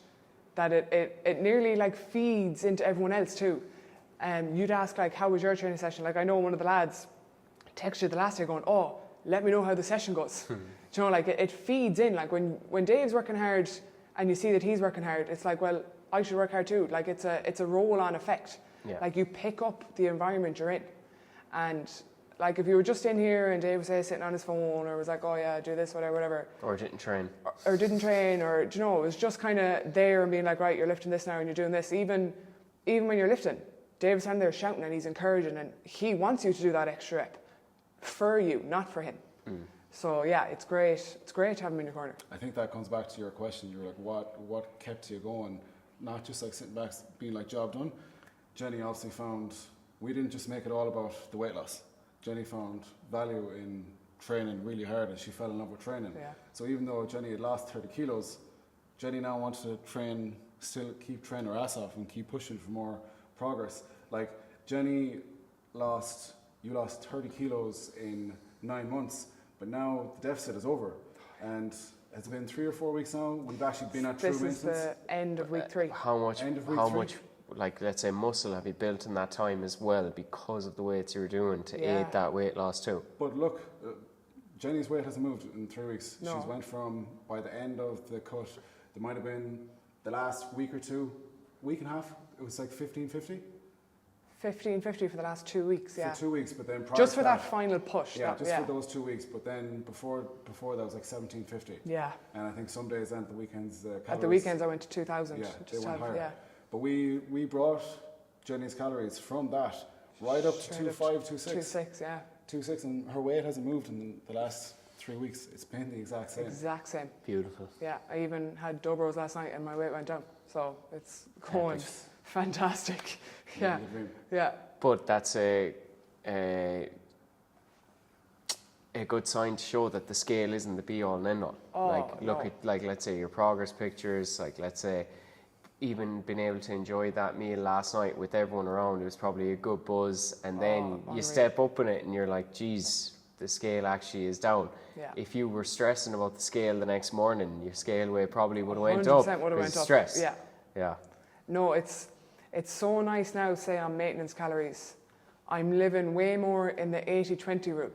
that it nearly like feeds into everyone else too. You'd ask like, how was your training session? Like I know one of the lads texted the last day going, let me know how the session goes. Do you know, like it feeds in. Like when Dave's working hard and you see that he's working hard, it's like, well, I should work hard too. Like it's a roll-on effect. Yeah. Like you pick up the environment you're in. And like if you were just in here and Dave was say sitting on his phone or was like, oh yeah, do this, whatever. Or didn't train. Or didn't train, or you know, it was just kind of there and being like, right, you're lifting this now and you're doing this. Even when you're lifting, Dave's standing there shouting and he's encouraging and he wants you to do that extra rep for you, not for him. So yeah, it's great. It's great to have him in your corner. I think that comes back to your question. You're like, what kept you going? Not just like sitting back, being like, job done. Jenny obviously found, we didn't just make it all about the weight loss. Jenny found value in training really hard and she fell in love with training. Yeah. So even though Jenny had lost 30 kilos, Jenny now wants to train, still keep training her ass off and keep pushing for more progress. Like Jenny you lost 30 kilos in 9 months, but now the deficit is over. And it's been 3 or 4 weeks now. We've actually been at true maintenance. This is the end of week 3. How much, like, let's say, muscle have you built in that time as well because of the weights you were doing to aid that weight loss too? But look, Jenny's weight hasn't moved in 3 weeks. No. She's went from, by the end of the cut, there might have been the last week or two, week and a half, it was like 1550. 1550 for the last 2 weeks, yeah. For 2 weeks, but then prior just to for that final push. Yeah, for those 2 weeks. But then before that was like 1750. Yeah. And I think some days and the weekends, at the weekends I went to 2000. Yeah, they went higher. Yeah. But we brought Jenny's calories from that right up to 2.5, 2.6. 2.6, yeah. 2.6, and her weight hasn't moved in the last 3 weeks. It's been the exact same. Exact same. Beautiful. Yeah, I even had Dobros last night and my weight went down. So it's going fantastic. Yeah. Yeah. But that's a good sign to show that the scale isn't the be all and end all. Look at, like, let's say your progress pictures, like, let's say even being able to enjoy that meal last night with everyone around, it was probably a good buzz, and then you step up in it and you're like, geez, the scale actually is down. Yeah. If you were stressing about the scale the next morning, your scale weight probably would have went up. 100% would have went up. Stress. Yeah. Yeah. No, it's so nice now, say on maintenance calories, I'm living way more in the 80-20 rule.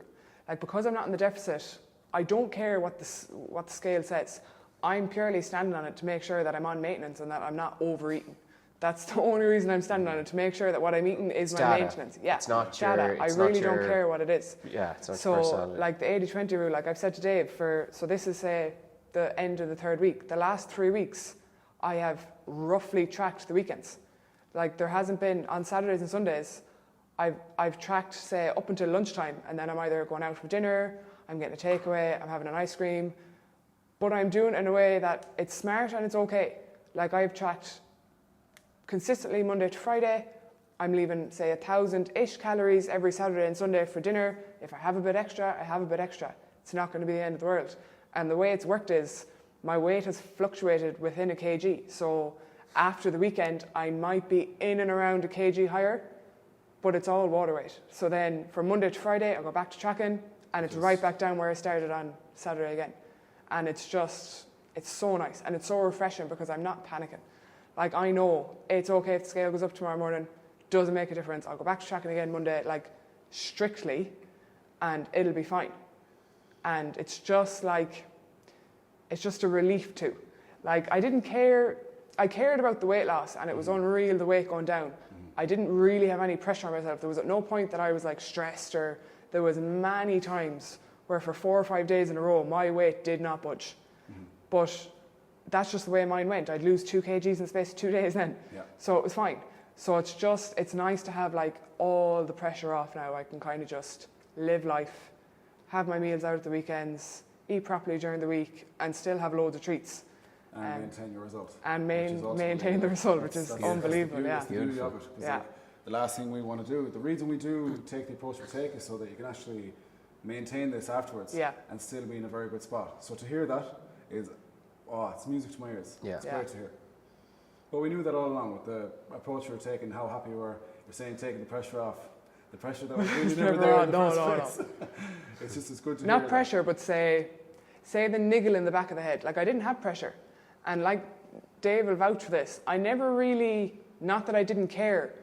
Like, because I'm not in the deficit, I don't care what the scale says. I'm purely standing on it to make sure that I'm on maintenance and that I'm not overeating. That's the only reason I'm standing on it, to make sure that what I'm eating is my data. maintenance. Yeah, it's not data. I really don't care what it is. Yeah, it's not so, personality. like the 80-20 rule, like I've said to Dave, so this is, say, the end of the 3rd week. The last 3 weeks, I have roughly tracked the weekends. Like, there hasn't been, on Saturdays and Sundays, I've tracked, say, up until lunchtime, and then I'm either going out for dinner, I'm getting a takeaway, I'm having an ice cream, but I'm doing it in a way that it's smart and it's okay. Like, I've tracked consistently Monday to Friday. I'm leaving, say, 1,000-ish calories every Saturday and Sunday for dinner. If I have a bit extra, I have a bit extra. It's not going to be the end of the world. And the way it's worked is my weight has fluctuated within a kg. So after the weekend, I might be in and around a kg higher, but it's all water weight. So then from Monday to Friday, I go back to tracking, and it's right back down where I started on Saturday again. And it's so nice, and it's so refreshing because I'm not panicking. Like, I know it's okay if the scale goes up tomorrow morning, doesn't make a difference. I'll go back to tracking again Monday, like, strictly, and it'll be fine. And it's just a relief too. Like, I didn't care, I cared about the weight loss, and it was unreal, the weight going down. I didn't really have any pressure on myself. There was at no point that I was like stressed, or there was many times where for 4 or 5 days in a row, my weight did not budge. But that's just the way mine went. I'd lose 2 kgs in the space of 2 days then. Yeah. So it was fine. So it's nice to have like all the pressure off now. I can kind of just live life, have my meals out at the weekends, eat properly during the week, and still have loads of treats. And maintain your result. And maintain the result, which is unbelievable. That's the beauty of it. Yeah. Like, the last thing we want to do, the reason we do take the approach we take, is so that you can actually maintain this afterwards and still be in a very good spot. So to hear that is, it's music to my ears. Yeah. It's great to hear. But we knew that all along with the approach you were taking, how happy you were. You're saying taking the pressure off. The pressure that was really never there in the first place. It's just as good to hear. Not pressure, but say the niggle in the back of the head. Like, I didn't have pressure. And like Dave will vouch for this, I never really, not that I didn't care,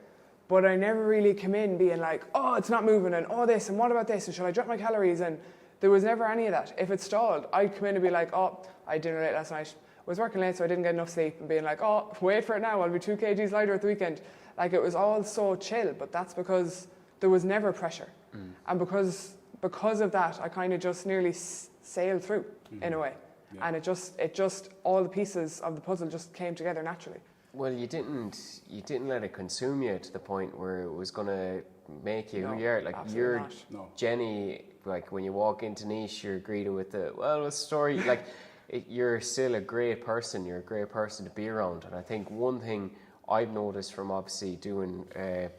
but I never really come in being like, oh, it's not moving, and oh, this, and what about this, and should I drop my calories? And there was never any of that. If it stalled, I'd come in and be like, oh, I had dinner late last night. was working late, so I didn't get enough sleep, and being like, oh, wait for it now, I'll be 2 kgs lighter at the weekend. Like, it was all so chill, but that's because there was never pressure. And because of that, I kind of just nearly sailed through in a way. Yeah. And it just all the pieces of the puzzle just came together naturally. Well, you didn't let it consume you to the point where it was going to make you who you are. Like, you're not. Jenny, like when you walk into Niche, you're greeted with the, well, what's the story? Like, you're still a great person. You're a great person to be around. And I think one thing I've noticed from obviously doing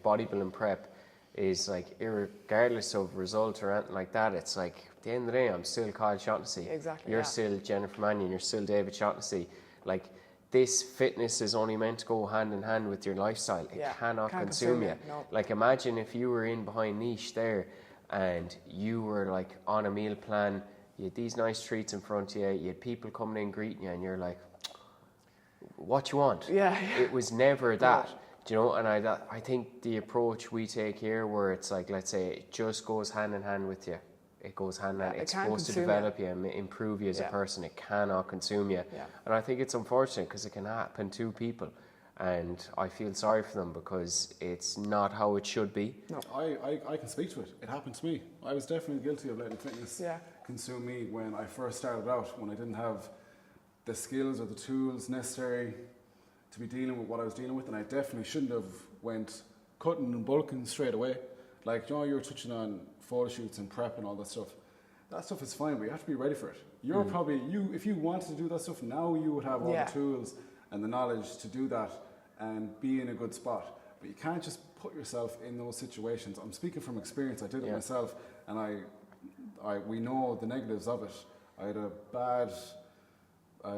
bodybuilding prep is, like, regardless of result or anything like that, it's like, at the end of the day, I'm still Kyle Shaughnessy. Exactly. You're still Jennifer Mannion. You're still David Shaughnessy. Like, this fitness is only meant to go hand in hand with your lifestyle. It cannot consume you. No. Like, imagine if you were in behind Niche there and you were like on a meal plan, you had these nice treats in front of you, you had people coming in greeting you, and you're like, what you want? Yeah. It was never that. Do you know? And I think the approach we take here, where it's like, let's say, it just goes hand in hand with you. It goes hand in hand. It's supposed to develop you and improve you as a person. It cannot consume you. Yeah. And I think it's unfortunate because it can happen to people. And I feel sorry for them because it's not how it should be. No, I can speak to it. It happened to me. I was definitely guilty of letting fitness consume me when I first started out, when I didn't have the skills or the tools necessary to be dealing with what I was dealing with, and I definitely shouldn't have went cutting and bulking straight away. Like, you know, you were touching on photo shoots and prep and all that stuff. That stuff is fine, but you have to be ready for it. You're probably, if you wanted to do that stuff, now you would have all the tools and the knowledge to do that and be in a good spot. But you can't just put yourself in those situations. I'm speaking from experience. I did it myself, and we know the negatives of it. I had a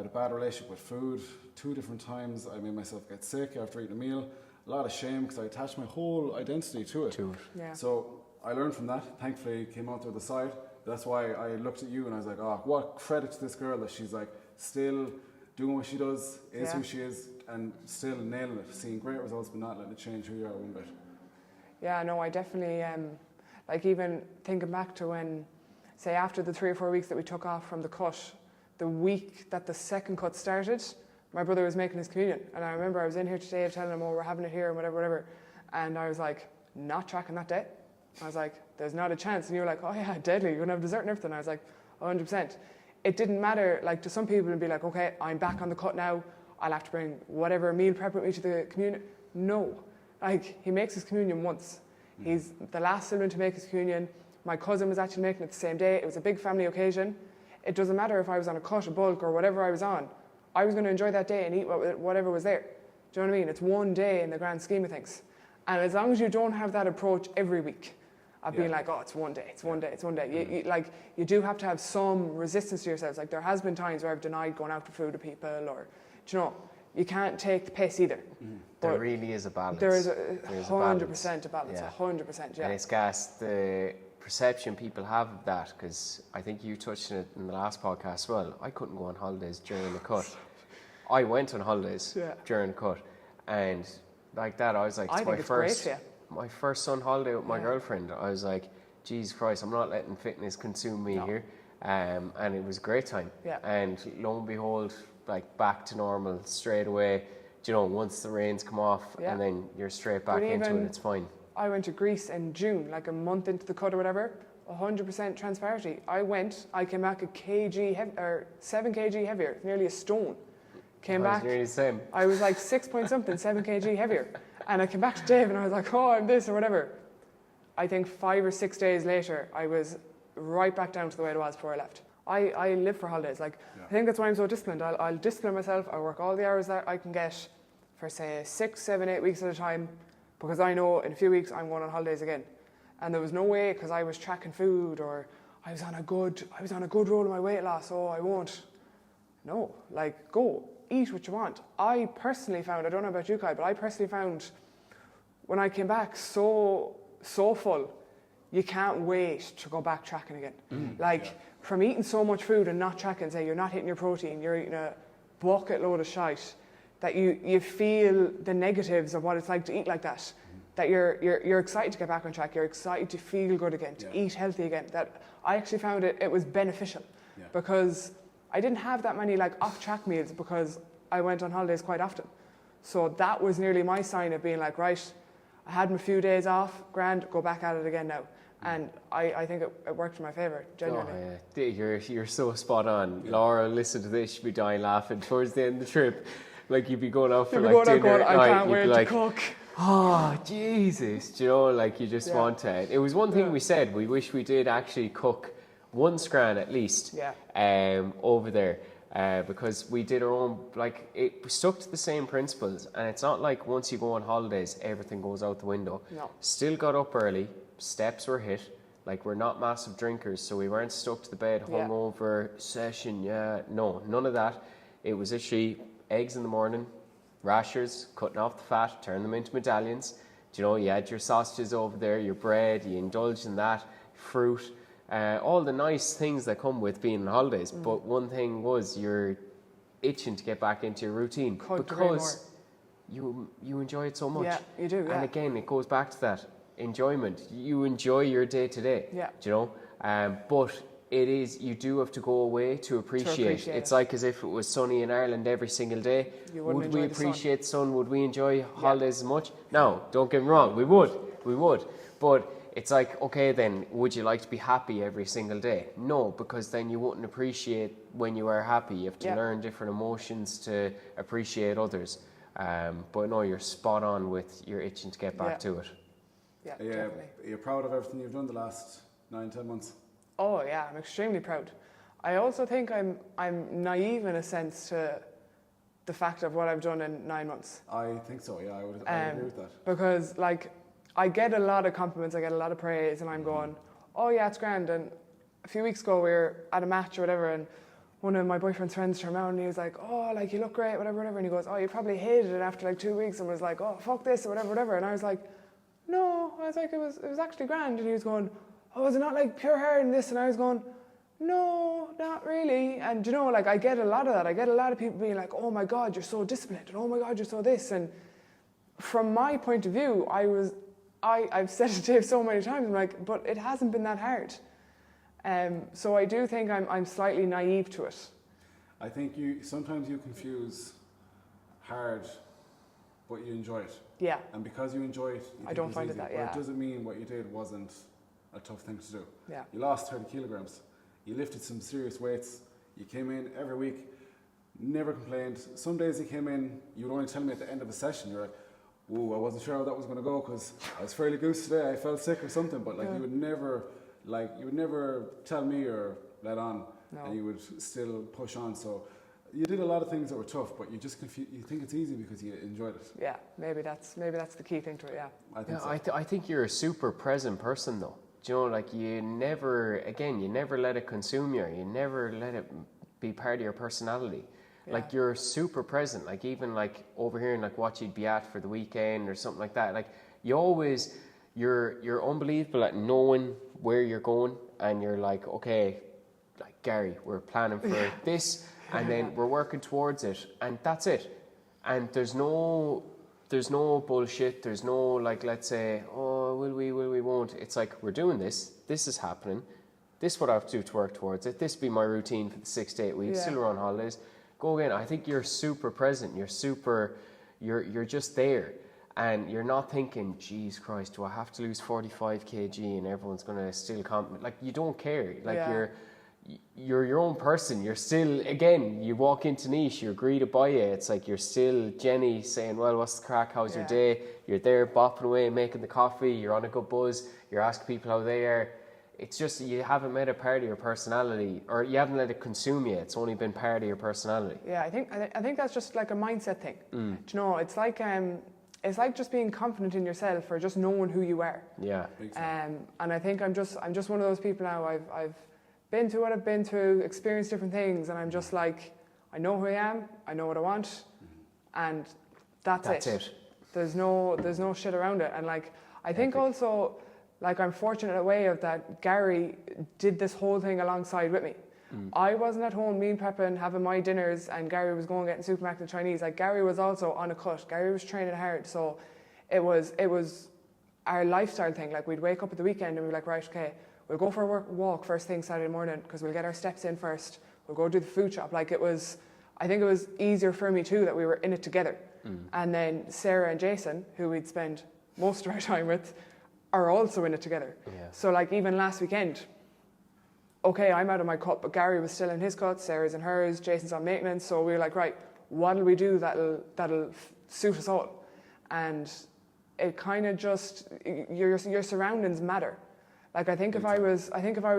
bad relationship with food. 2 different times I made myself get sick after eating a meal. A lot of shame because I attached my whole identity to it. Yeah. So I learned from that. Thankfully, came out the other side. That's why I looked at you and I was like, oh, what credit to this girl that she's like still doing what she does, is who she is, and still nailing it, seeing great results, but not letting it change who you are one bit. Yeah, no, I definitely, like, even thinking back to when, say, after the 3 or 4 weeks that we took off from the cut, the week that the second cut started, my brother was making his communion. And I remember I was in here today telling him, oh, we're having it here and whatever. And I was like, not tracking that day. I was like, there's not a chance. And you were like, oh yeah, deadly, you're going to have dessert and everything. I was like, 100%. It didn't matter. Like, to some people it'd be like, okay, I'm back on the cut now. I'll have to bring whatever meal prep with me to the communion. No. Like, he makes his communion once. He's the last sibling to make his communion. My cousin was actually making it the same day. It was a big family occasion. It doesn't matter if I was on a cut, a bulk, or whatever I was on. I was going to enjoy that day and eat whatever was there. Do you know what I mean? It's one day in the grand scheme of things. And as long as you don't have that approach every week of being like, oh, it's one day, it's one day, it's one day. You do have to have some resistance to yourselves. Like, there has been times where I've denied going out for food with people, or, do you know, you can't take the piss either. There really is a balance. There is 100% a balance, 100%, yeah. And it's gas, the perception people have of that, because I think you touched on it in the last podcast as well. I couldn't go on holidays during the cut. I went on holidays during the cut, and like that, I was like, it's my first son holiday with my girlfriend. I was like, Jesus Christ, I'm not letting fitness consume me here. And it was a great time. Yeah. And lo and behold, like, back to normal straight away. You know, once the rains come off, and then you're straight back into it, it's fine. I went to Greece in June, like a month into the cut or whatever. 100% transparency. I came back 7 kg heavier, nearly a stone. Came back. Nearly the same. I was like 6 point something, 7 kg heavier. And I came back to Dave and I was like, oh, I'm this or whatever. I think 5 or 6 days later, I was right back down to the way it was before I left. I live for holidays. Like, I think that's why I'm so disciplined. I'll discipline myself. I work all the hours that I can get for, say, 6, 7, 8 weeks at a time, because I know in a few weeks I'm going on holidays again. And there was no way, because I was tracking food, or I was on a good roll of my weight loss, so I won't. No, like, go, eat what you want. I personally found, I don't know about you, Kyle, but I personally found when I came back so full, you can't wait to go back tracking again. From eating so much food and not tracking, say you're not hitting your protein, you're eating a bucket load of shite, that you feel the negatives of what it's like to eat like that. That you're excited to get back on track, you're excited to feel good again, to eat healthy again. That I actually found it was beneficial, because I didn't have that many like off-track meals because I went on holidays quite often. So that was nearly my sign of being like, right, I had my few days off, grand, go back at it again now. And I think it worked in my favour, genuinely. Oh, yeah. You're so spot on. Yeah. Laura, listen to this, she'd be dying laughing towards the end of the trip. Like you'd be going out for like dinner at night, I can't wait to cook. Oh, Jesus. Do you know, like you just want to. It was one thing we said, we wish we did actually cook one scran at least over there. Because we did our own, like, it stuck to the same principles, and it's not like once you go on holidays, everything goes out the window. No. Still got up early, steps were hit, like, we're not massive drinkers, so we weren't stuck to the bed, hungover, session, no, none of that. It was actually eggs in the morning, rashers, cutting off the fat, turn them into medallions. Do you know, you had your sausages over there, your bread, you indulged in that, fruit. All the nice things that come with being on holidays, but one thing was you're itching to get back into your routine because you enjoy it so much. Yeah, you do. Yeah. And again, it goes back to that enjoyment. You enjoy your day to day. Yeah. Do you know? But it is, you do have to go away to appreciate. It's like as if it was sunny in Ireland every single day. Would we appreciate the sun? Would we enjoy holidays as much? No, don't get me wrong. We would. But it's like, okay, then, would you like to be happy every single day? No, because then you wouldn't appreciate when you are happy. You have to learn different emotions to appreciate others. But no, you're spot on with your itching to get back to it. Yeah, definitely. Are you proud of everything you've done the last 9-10 months? Oh yeah, I'm extremely proud. I also think I'm naive in a sense to the fact of what I've done in 9 months. I think so, yeah, I would agree with that. Because, like, I get a lot of compliments, I get a lot of praise, and I'm going, oh yeah, it's grand. And a few weeks ago we were at a match or whatever, and one of my boyfriend's friends turned around and he was like, oh, like, you look great, whatever. And he goes, oh, you probably hated it after like 2 weeks, and was like, oh, fuck this, or whatever. And I was like, no, I was like, it was actually grand. And he was going, oh, is it not like pure hard and this? And I was going, no, not really. And you know, like, I get a lot of that. I get a lot of people being like, oh my God, you're so disciplined, and oh my God, you're so this. And from my point of view, I've said it to Dave so many times, I'm like, but it hasn't been that hard. So I do think I'm slightly naive to it. I think sometimes you confuse hard, but you enjoy it. Yeah. And because you enjoy it, I don't find it that, But it doesn't mean what you did wasn't a tough thing to do. Yeah. You lost 30 kilograms. You lifted some serious weights. You came in every week, never complained. Some days you came in, you would only tell me at the end of a session, you're like, ooh, I wasn't sure how that was going to go because I was fairly goose today. I felt sick or something, but like you would never tell me or let on, and you would still push on. So you did a lot of things that were tough, but you just you think it's easy because you enjoyed it. Yeah, maybe that's the key thing to it. Yeah, I think so. I think you're a super present person though. Do you know, like you never let it consume you. You never let it be part of your personality. Yeah. Like you're super present, like even like overhearing like what you'd be at for the weekend or something like that. Like you're unbelievable at knowing where you're going, and you're like, okay, like Gary, we're planning for this, and then we're working towards it, and that's it. And there's no bullshit. There's no like, let's say, oh, will we, won't. It's like, we're doing this. This is happening. This is what I have to do to work towards it. This will be my routine for the 6 to 8 weeks. Still on holidays. Go again. I think you're super present. You're just there, and you're not thinking, geez Christ, do I have to lose 45 kg and everyone's going to still compliment? Like, you don't care. Like you're your own person. You're still, again, you walk into niche, you're greeted by you. It's like you're still Jenny saying, well, what's the crack? How's your day? You're there bopping away, making the coffee. You're on a good buzz. You're asking people how they are. It's just you haven't made it part of your personality, or you haven't let it consume you. It's only been part of your personality. Yeah, I think that's just like a mindset thing. Do you know, it's like just being confident in yourself, or just knowing who you are. Yeah. And I think I'm just one of those people now. I've been through what I've been through, experienced different things, and I'm just like, I know who I am, I know what I want, and that's it. There's no shit around it. And like, I think also, like, I'm fortunate in a way of that Gary did this whole thing alongside with me. I wasn't at home meal prepping, having my dinners, and Gary was going getting supermarket and Chinese. Like, Gary was also on a cut. Gary was training hard. So it was our lifestyle thing. Like, we'd wake up at the weekend and we'd be like, right, okay, we'll go for a walk first thing Saturday morning because we'll get our steps in first. we'll go do the food shop. Like I think it was easier for me too that we were in it together. And then Sarah and Jason, who we'd spend most of our time with, are also in it together. Yeah. So like even last weekend, okay, I'm out of my cut, but Gary was still in his cut, Sarah's in hers, Jason's on maintenance. So we were like, right, what'll we do that'll suit us all? And it kind of just, your surroundings matter. Like I think if I was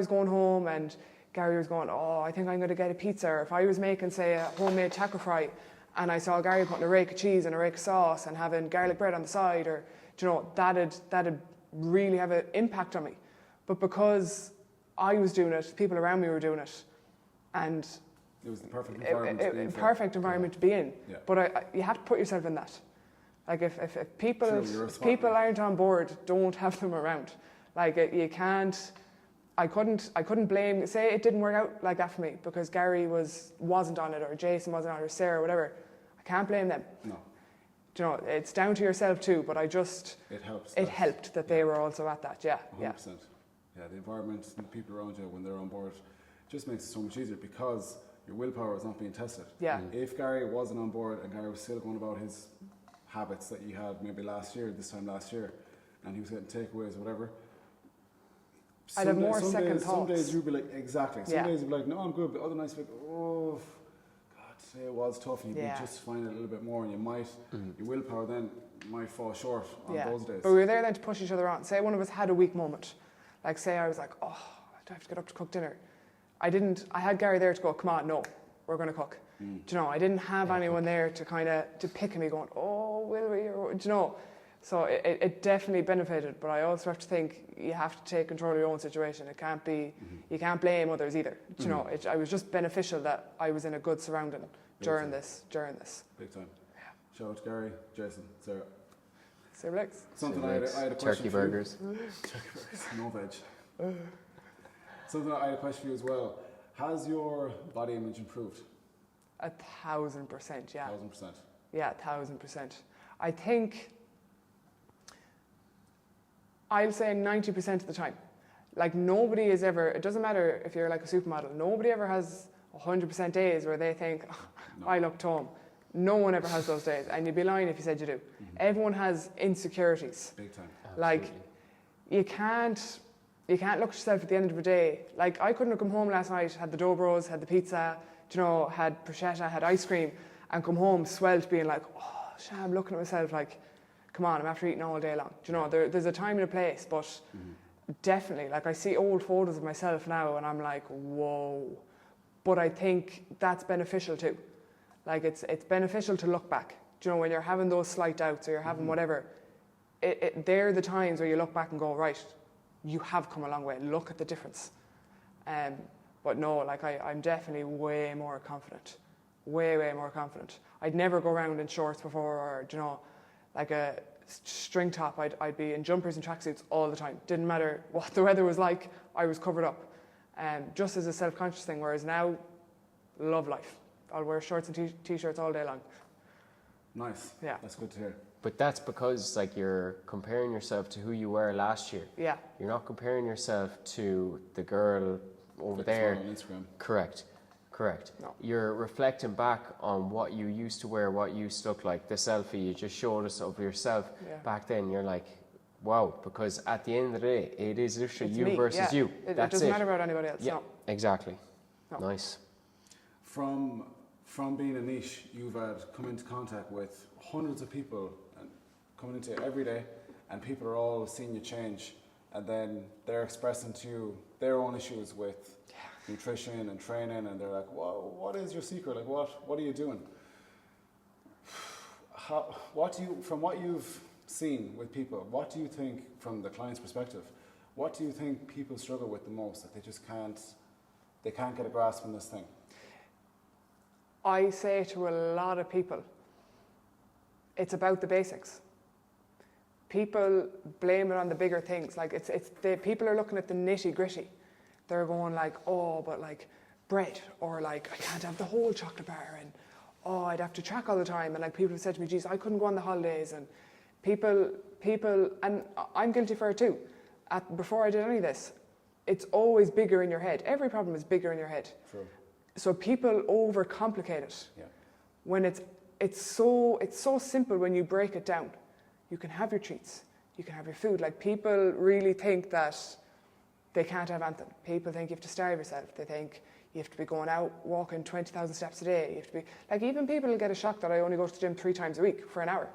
going home and Gary was going, oh, I think I'm going to get a pizza, or if I was making, say, a homemade taco fry, and I saw Gary putting a rake of cheese and a rake of sauce and having garlic bread on the side, or that'd really have an impact on me. But because I was doing it, people around me were doing it, and it was the perfect environment to be in. Perfect environment to be in. Yeah. But you have to put yourself in that. Like if people True, people aren't on board, don't have them around. Like you can't. I couldn't blame. Say it didn't work out like that for me because Gary wasn't on it, or Jason wasn't on it, or Sarah, or whatever. I can't blame them. No. Do you know, it's down to yourself too. But it helps. It helped that they were also at that. Yeah. 100%. Yeah, the environment and the people around you when they're on board just makes it so much easier because your willpower is not being tested. Yeah. If Gary wasn't on board and Gary was still going about his habits that he had maybe this time last year, and he was getting takeaways or whatever, I'd have more second thoughts. Some days you'd be like, exactly. Some days you'd be like, no, I'm good. But other nights you'd be like, oh, God, today it was tough. And you'd just find it a little bit more. And you might, your willpower then might fall short on those days. But we were there then to push each other on. Say one of us had a weak moment. Like say I was like, oh, I have to get up to cook dinner. I had Gary there to go, come on, no, we're going to cook. Do you know, I didn't have anyone there to kind of, to pick me going, oh, will we? Or, do you know? So it definitely benefited, but I also have to think you have to take control of your own situation. It can't be, you can't blame others either. Do you know, I was just beneficial that I was in a good surrounding during this. Big time. Yeah. Shout out to Gary, Jason, Sarah. Sarah Blix. Something I had a question turkey burgers. Turkey burgers, no veg. Something I had a question for you as well. Has your body image improved? 1,000%, yeah. 1,000%. Yeah, 1,000%. I think I'll say 90% of the time. Like nobody is ever, it doesn't matter if you're like a supermodel, nobody ever has 100% days where they think, oh, I look Tom. No one ever has those days, and you'd be lying if you said you do. Everyone has insecurities. Big time. Like you can't look at yourself at the end of the day. Like I couldn't have come home last night, had the Dobros, had the pizza, you know, had prosciutto, had ice cream, and come home swelled being like, oh, I'm looking at myself like, come on, I'm after eating all day long. Do you know, there's a time and a place, but definitely, like I see old photos of myself now and I'm like, whoa. But I think that's beneficial too. Like it's beneficial to look back. Do you know, when you're having those slight doubts or you're having whatever, they're the times where you look back and go, right, you have come a long way. Look at the difference. But no, like I'm definitely way more confident. Way more confident. I'd never go around in shorts before, or, you know, like a string top. I'd be in jumpers and tracksuits all the time. Didn't matter what the weather was like, I was covered up. Just as a self-conscious thing, whereas now, love life. I'll wear shorts and t-shirts all day long. Nice. Yeah. That's good to hear. But that's because like you're comparing yourself to who you were last year. Yeah. You're not comparing yourself to the girl over there. On Instagram. Correct. No. You're reflecting back on what you used to wear, what you used to look like. The selfie you just showed us of yourself back then. You're like, wow, because at the end of the day, it is literally you versus you. It That's doesn't matter about anybody else. Yeah, No. exactly. No. Nice. From being a niche, you've come into contact with hundreds of people and coming into it every day, and people are all seeing you change, and then they're expressing to you their own issues with nutrition and training, and they're like, "Well, what is your secret? Like, what are you doing?" From what you've seen with people, what do you think from the client's perspective? What do you think people struggle with the most, that they just can't get a grasp on this thing? I say to a lot of people, it's about the basics. People blame it on the bigger things. Like people are looking at the nitty gritty. They're going like, oh, but like bread, or like I can't have the whole chocolate bar, and oh, I'd have to track all the time. And like people have said to me, geez, I couldn't go on the holidays. And people, and I'm guilty for it too. Before I did any of this, it's always bigger in your head. Every problem is bigger in your head. True. So people overcomplicate it. Yeah. When it's so simple when you break it down. You can have your treats, you can have your food. Like, people really think that they can't have anything. People think you have to starve yourself. They think you have to be going out walking 20,000 steps a day. You have to be like, even people get a shock that I only go to the gym 3 times a week for an hour.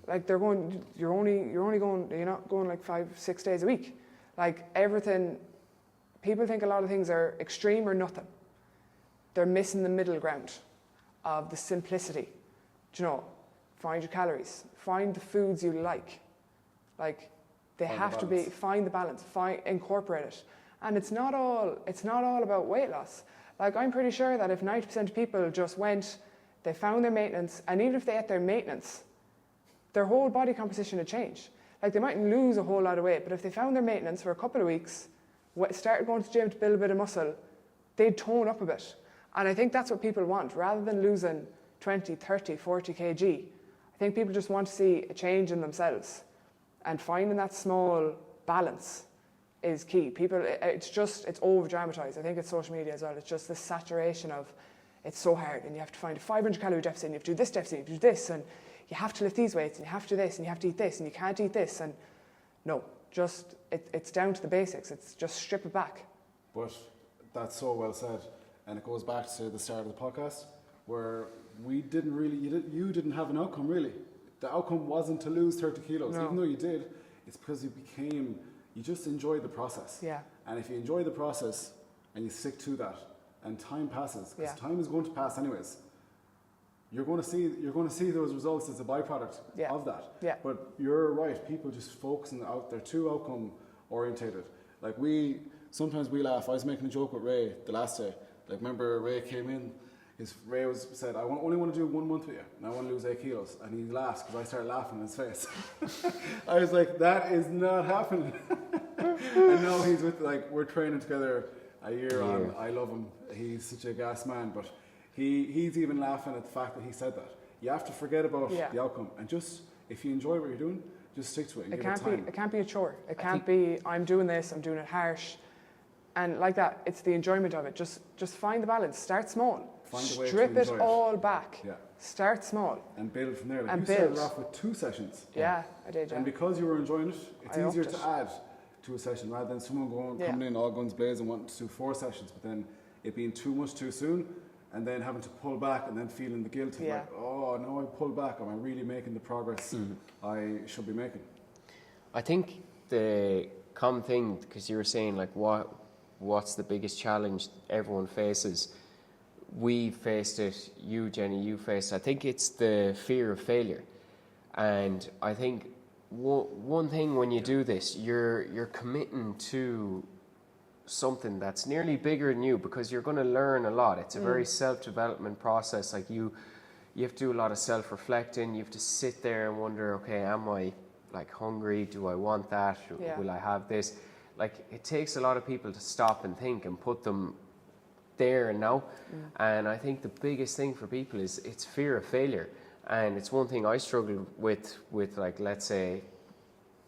Like, they're going, you're not going like 5-6 days a week. Like, everything, people think a lot of things are extreme or nothing. They're missing the middle ground of the simplicity. Do you know? Find your calories. Find the foods you like. Like, they have to be, find the balance, incorporate it. And it's not all about weight loss. Like, I'm pretty sure that if 90% of people just went, they found their maintenance, and even if they ate their maintenance, their whole body composition would change. Like, they mightn't lose a whole lot of weight, but if they found their maintenance for a couple of weeks, started going to the gym to build a bit of muscle, they'd tone up a bit. And I think that's what people want, rather than losing 20, 30, 40 kg. I think people just want to see a change in themselves. And finding that small balance is key. People, it's over-dramatized. I think it's social media as well. It's just this saturation of, it's so hard, and you have to find a 500 calorie deficit, and you have to do this deficit, and you have to do this, and you have to lift these weights, and you have to do this, and you have to eat this, and you can't eat this. And no, just, it's down to the basics. It's just strip it back. But that's so well said. And it goes back to the start of the podcast, where we didn't really, you didn't have an outcome really. The outcome wasn't to lose 30 kilos. No. Even though you did, it's because you just enjoyed the process. Yeah. And if you enjoy the process and you stick to that, and time passes, because time is going to pass anyways, you're going to see those results as a byproduct of that. Yeah. But you're right, people just focusing out, they're too outcome orientated. Like, sometimes we laugh. I was making a joke with Ray the last day. Like, remember Ray came in, Ray said, I only want to do 1 month with you, and I want to lose 8 kilos. And he laughs because I started laughing in his face. I was like, that is not happening. And now he's we're training together a year on. I love him. He's such a gas man. But he's even laughing at the fact that he said that. You have to forget about the outcome. And just, if you enjoy what you're doing, just stick to it. It can't be a chore. It can't be, I'm doing this, I'm doing it harsh. And like that, it's the enjoyment of it. Just find the balance. Start small. Strip it all back. Yeah. Start small. And build from there. Like, and you started off with 2 sessions. Yeah, I did. And because you were enjoying it, it's easier to add to a session rather than someone coming in all guns blazing and wanting to do 4 sessions, but then it being too much too soon, and then having to pull back and then feeling the guilt of like, oh, no, I pulled back. Am I really making the progress I should be making? I think the common thing, because you were saying like what's the biggest challenge everyone faces? We faced it, you, Jenny, you faced it. I think it's the fear of failure. And I think one thing when you do this, you're committing to something that's nearly bigger than you, because you're going to learn a lot. It's a very self-development process. Like, you have to do a lot of self-reflecting. You have to sit there and wonder, okay, am I like hungry? Do I want that? Will I have this? Like, it takes a lot of people to stop and think and put them there and now. And I think the biggest thing for people is it's fear of failure. And it's one thing I struggle with like, let's say,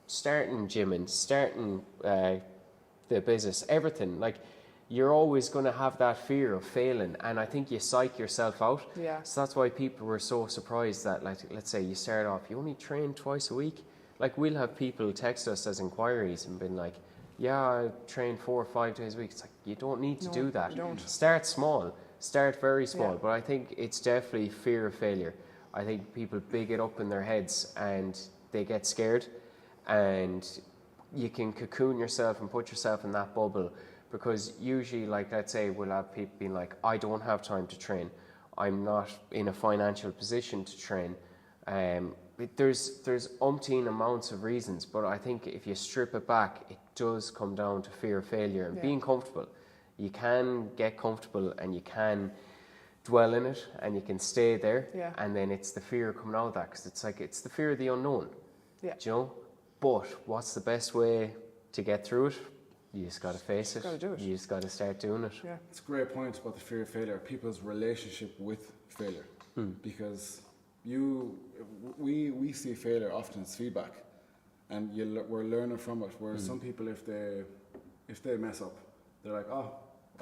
starting gymming, starting the business, everything. Like, you're always going to have that fear of failing, and I think you psych yourself out. Yeah. So that's why people were so surprised that, like, let's say you start off, you only train twice a week. Like, we'll have people text us as inquiries and been like, yeah, I train 4 or 5 days a week. It's like, you don't need to do that. You don't. Start small. Start very small. But I think it's definitely fear of failure. I think people big it up in their heads and they get scared, and you can cocoon yourself and put yourself in that bubble, because usually, like, let's say we'll have people being like, I don't have time to train. I'm not in a financial position to train. There's umpteen amounts of reasons, but I think if you strip it back, it does come down to fear of failure and being comfortable. You can get comfortable and you can dwell in it and you can stay there, and then it's the fear coming out of that, because it's like, it's the fear of the unknown. Do you know? But what's the best way to get through it? You just got to face it. You just got to start doing it. Yeah. It's a great point about the fear of failure, people's relationship with failure, because we see failure often as feedback, and we're learning from it. Whereas some people, if they mess up, they're like, oh,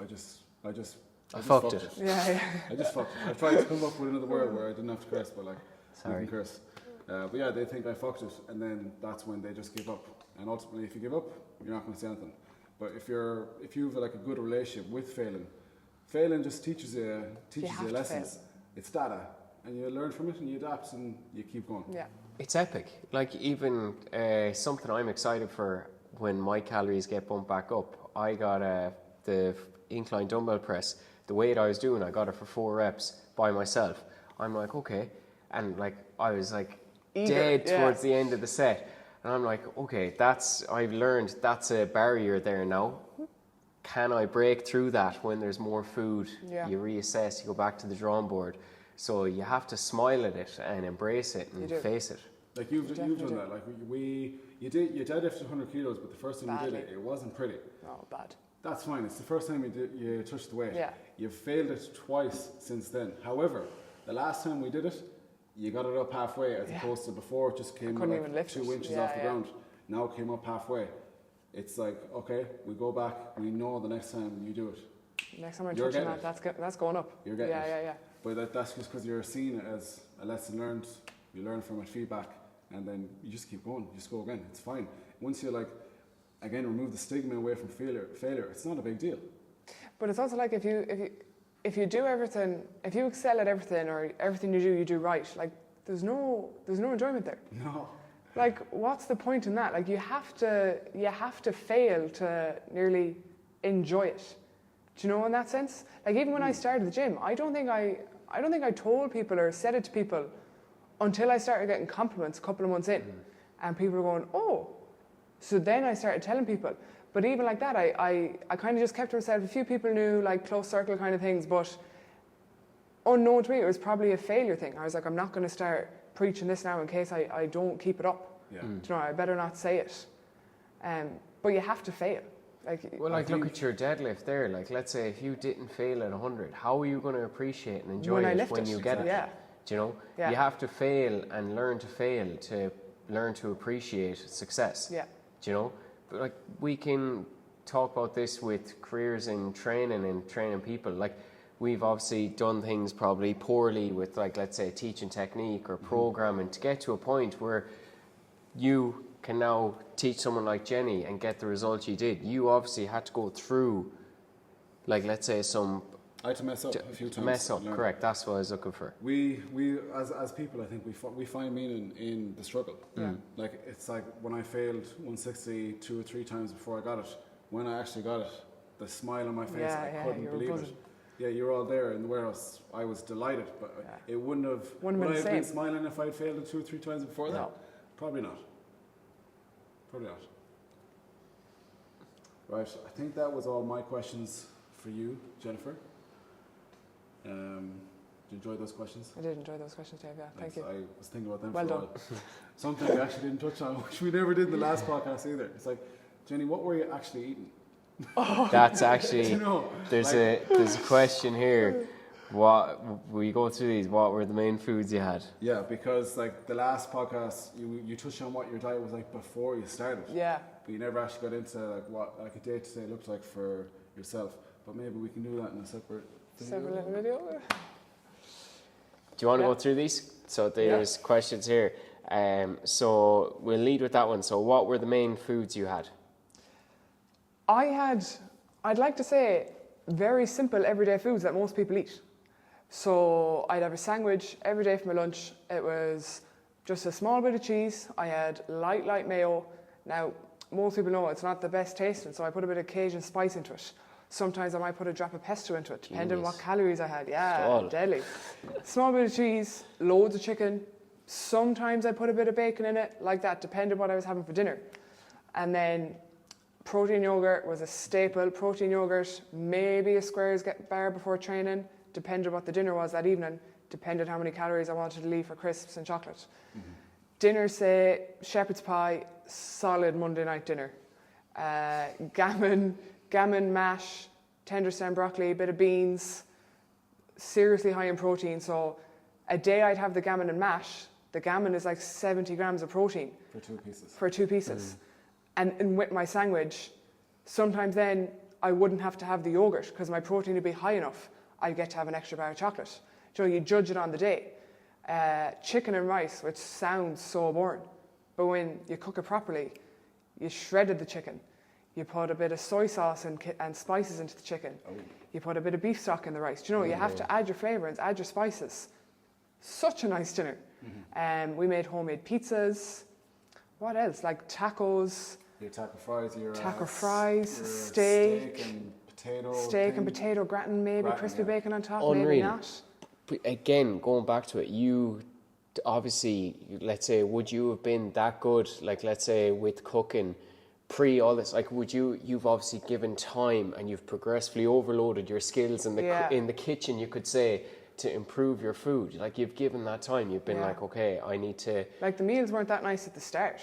I just I fucked it. Yeah. I just fucked it. I tried to come up with another word where I didn't have to curse, but like, Sorry. you can curse. But yeah, they think I fucked it, and then that's when they just give up. And ultimately, if you give up, you're not going to say anything. But if you have like a good relationship with failing just teaches you lessons. It's data, and you learn from it, and you adapt, and you keep going. Yeah. It's epic. Like even something I'm excited for when my calories get bumped back up. I got the incline dumbbell press. The weight I was doing, I got it for 4 reps by myself. I'm like, okay. And like, I was like dead towards the end of the set. And I'm like, okay, I've learned that's a barrier there now. Can I break through that when there's more food? Yeah. You reassess, you go back to the drawing board. So you have to smile at it and embrace it and face it. Like you've done that. Like you deadlifted 100 kilos, but the first time you did it, it wasn't pretty. Oh, bad. That's fine. It's the first time you touched the weight. Yeah. You've failed it twice since then. However, the last time we did it, you got it up halfway as opposed to before it just came like 2 inches off the ground. Now it came up halfway. It's like, okay, we go back. We know the next time you do it. Next time I'm touching that, that's going up. You're getting it. Yeah. But that's just because you're seeing it as a lesson learned. You learn from it, feedback, and then you just keep going. You just go again. It's fine. Once you again, remove the stigma away from failure. It's not a big deal. But it's also like if you do everything, if you excel at everything or everything you do right, like there's no enjoyment there. No. Like what's the point in that? Like you have to fail to nearly enjoy it. Do you know in that sense? Like even when I started the gym, I don't think I told people or said it to people until I started getting compliments a couple of months in, and people were going, oh. So then I started telling people. But even like that, I kind of just kept to myself. A few people knew, like close circle kind of things, but unknown to me, it was probably a failure thing. I was like, I'm not going to start preaching this now in case I don't keep it up. Yeah. Do you know, I better not say it. But you have to fail. Look at your deadlift there. Like, let's say if you didn't fail at 100, how are you going to appreciate and enjoy it when you get it? Yeah. Do you know? Yeah. You have to fail and learn to fail to learn to appreciate success. Yeah. Do you know? But like, we can talk about this with careers in training and training people. Like, we've obviously done things probably poorly with, like, let's say teaching technique or programming to get to a point where you can now teach someone like Jenny and get the results you did. You obviously had to go through, like, let's say I had to mess up a few times. Mess up, correct. That's what I was looking for. We as people, I think we find meaning in the struggle. Yeah. Like, it's like when I failed 160 2 or 3 times before I got it. When I actually got it, the smile on my face, I couldn't believe it. Yeah, you were all there in the warehouse. I was delighted, but it wouldn't have been smiling if I'd failed it 2 or 3 times before that? Probably not. Right, I think that was all my questions for you, Jennifer. Did you enjoy those questions? I did enjoy those questions, Dave. Yeah, thank you. I was thinking about them well for a done. while. Something we actually didn't touch on, which we never did in the last podcast either. It's like, Jenny, what were you actually eating? That's actually, you know, there's a question here. What we go through these? What were the main foods you had? Yeah, because like the last podcast, you touched on what your diet was like before you started. Yeah. But you never actually got into like what like a day to day looked like for yourself. But maybe we can do that in a separate little video. Do you want to go through these? So there's questions here. So we'll lead with that one. So what were the main foods you had? I'd like to say, very simple everyday foods that most people eat. So I'd have a sandwich every day for my lunch. It was just a small bit of cheese. I had light mayo. Now, most people know it's not the best tasting, so I put a bit of Cajun spice into it. Sometimes I might put a drop of pesto into it, depending on what calories I had. Yeah, deadly. Small bit of cheese, loads of chicken. Sometimes I put a bit of bacon in it, like that, depending on what I was having for dinner. And then protein yogurt was a staple. Protein yogurt, maybe a squares bar before training, depending on what the dinner was that evening, depending on how many calories I wanted to leave for crisps and chocolate. Mm-hmm. Dinner, say, shepherd's pie, solid Monday night dinner. Gammon mash, tender stem broccoli, a bit of beans, seriously high in protein. So a day I'd have the gammon and mash. The gammon is like 70 grams of protein. For 2 pieces. And with my sandwich, sometimes then I wouldn't have to have the yogurt because my protein would be high enough. I'd get to have an extra bar of chocolate. You know, you judge it on the day. Chicken and rice, which sounds so boring, but when you cook it properly, you shredded the chicken. You put a bit of soy sauce and spices into the chicken. Oh. You put a bit of beef stock in the rice. Do you know, you have to add your flavourings, add your spices. Such a nice dinner. We made homemade pizzas. What else? Like tacos. Your taco fries, steak and potato gratin, maybe crispy bacon on top, Unreal. maybe not. But again, going back to it, you obviously, let's say, would you have been that good, like let's say with cooking pre all this, like you've obviously given time and you've progressively overloaded your skills in the kitchen, you could say, to improve your food. Like you've given that time, you've been like, okay, I need to. Like the meals weren't that nice at the start.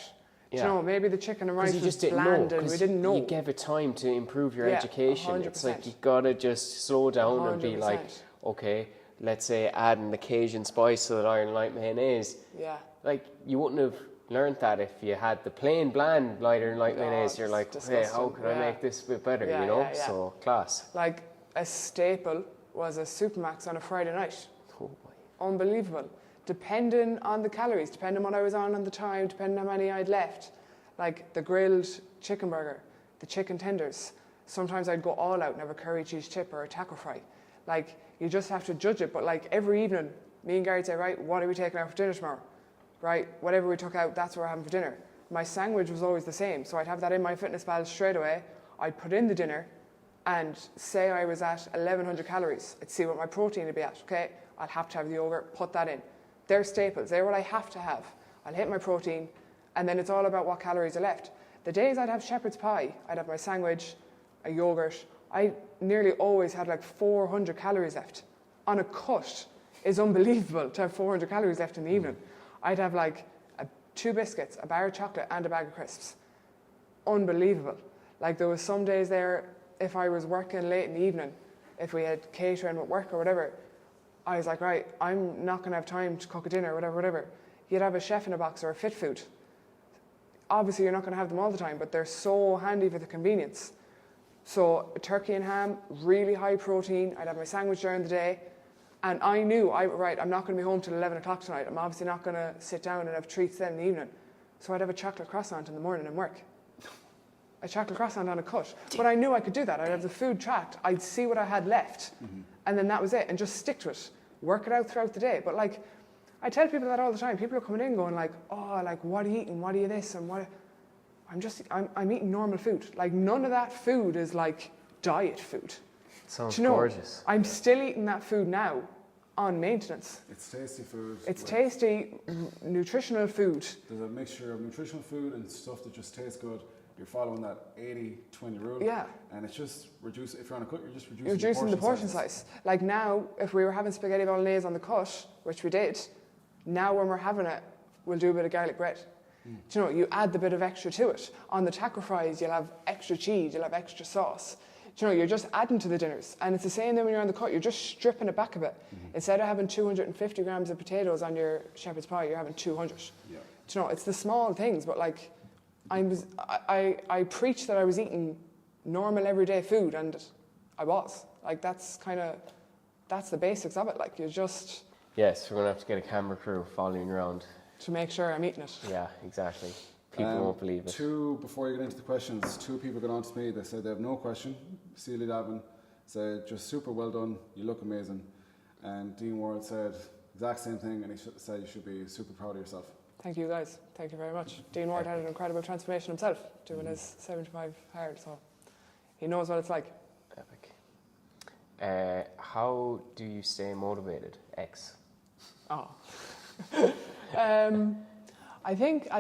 Do you know, maybe the chicken and rice was didn't bland know, and we didn't know. You gave it time to improve your education. 100%. It's like you gotta just slow down 100%. and be like, okay, let's say add an Cajun spice so that Iron Light mayonnaise. Yeah. Like you wouldn't have learned that if you had the plain bland Iron Light mayonnaise. You're like, hey, how could I make this a bit better? You know, so class. Like a staple was a Supermax on a Friday night. Oh boy. Unbelievable. Depending on the calories, depending on what I was on the time, depending on how many I'd left. Like the grilled chicken burger, the chicken tenders. Sometimes I'd go all out and have a curry cheese chip or a taco fry. Like, you just have to judge it. But like every evening, me and Gary would say, right, what are we taking out for dinner tomorrow? Right, whatever we took out, that's what we're having for dinner. My sandwich was always the same. So I'd have that in my MyFitnessPal straight away. I'd put in the dinner and say I was at 1,100 calories. I'd see what my protein would be at, okay? I'll have to have the yogurt, put that in. They're staples, they're what I have to have. I'll hit my protein, and then it's all about what calories are left. The days I'd have shepherd's pie, I'd have my sandwich, a yogurt. I nearly always had like 400 calories left. On a cut, it's unbelievable to have 400 calories left in the evening. I'd have like 2 biscuits, a bar of chocolate, and a bag of crisps. Unbelievable. Like there was some days there, if I was working late in the evening, if we had catering with work or whatever, I was like, right, I'm not going to have time to cook a dinner or whatever. You'd have a chef in a box or a fit food. Obviously, you're not going to have them all the time, but they're so handy for the convenience. So turkey and ham, really high protein. I'd have my sandwich during the day. And I knew, I'm not going to be home till 11 o'clock tonight. I'm obviously not going to sit down and have treats then in the evening. So I'd have a chocolate croissant in the morning and work. A chocolate croissant on a cut. But I knew I could do that. I'd have the food tracked. I'd see what I had left. And then that was it. And just stick to it. Work it out throughout the day. But like, I tell people that all the time. People are coming in going like, oh, like, what are you eating? What are you this? And what? I'm eating normal food. Like, none of that food is like diet food. Sounds gorgeous. I'm still eating that food now on maintenance. It's tasty food. It's tasty, nutritional food. There's a mixture of nutritional food and stuff that just tastes good. You're following that 80-20 rule. Yeah. And it's just if you're on a cut, you're just reducing the portion size. Like now, if we were having spaghetti bolognese on the cut, which we did, now when we're having it, we'll do a bit of garlic bread. Do you know, you add the bit of extra to it. On the taco fries, you'll have extra cheese, you'll have extra sauce. Do you know, you're just adding to the dinners. And it's the same then when you're on the cut, you're just stripping it back a bit. Instead of having 250 grams of potatoes on your shepherd's pie, you're having 200. Yeah. Do you know, it's the small things, but like, I preached that I was eating normal everyday food, and I was. Like, that's the basics of it. Like, you just... Yes, we're going to have to get a camera crew following you around. To make sure I'm eating it. Yeah, exactly. People won't believe it. Before you get into the questions, 2 people got on to me. They said they have no question. Celia Davin said, just super well done. You look amazing. And Dean Ward said exact same thing, and he said you should be super proud of yourself. Thank you guys. Thank you very much. Dean Ward had an incredible transformation himself, doing his 75 hard, so he knows what it's like. Epic. How do you stay motivated, X? Oh. I think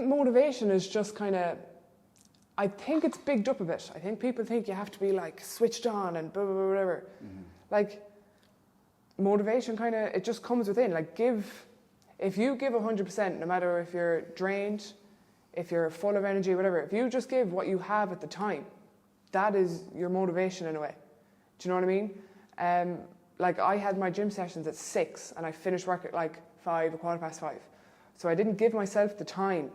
motivation is just kind of, I think it's bigged up a bit. I think people think you have to be like switched on and blah, blah, blah, whatever. Like, motivation kind of, it just comes within. Like, if you give 100%, no matter if you're drained, if you're full of energy, whatever, if you just give what you have at the time, that is your motivation in a way. Do you know what I mean? Like, I had my gym sessions at 6 and I finished work at like 5 or 5:15. So I didn't give myself the time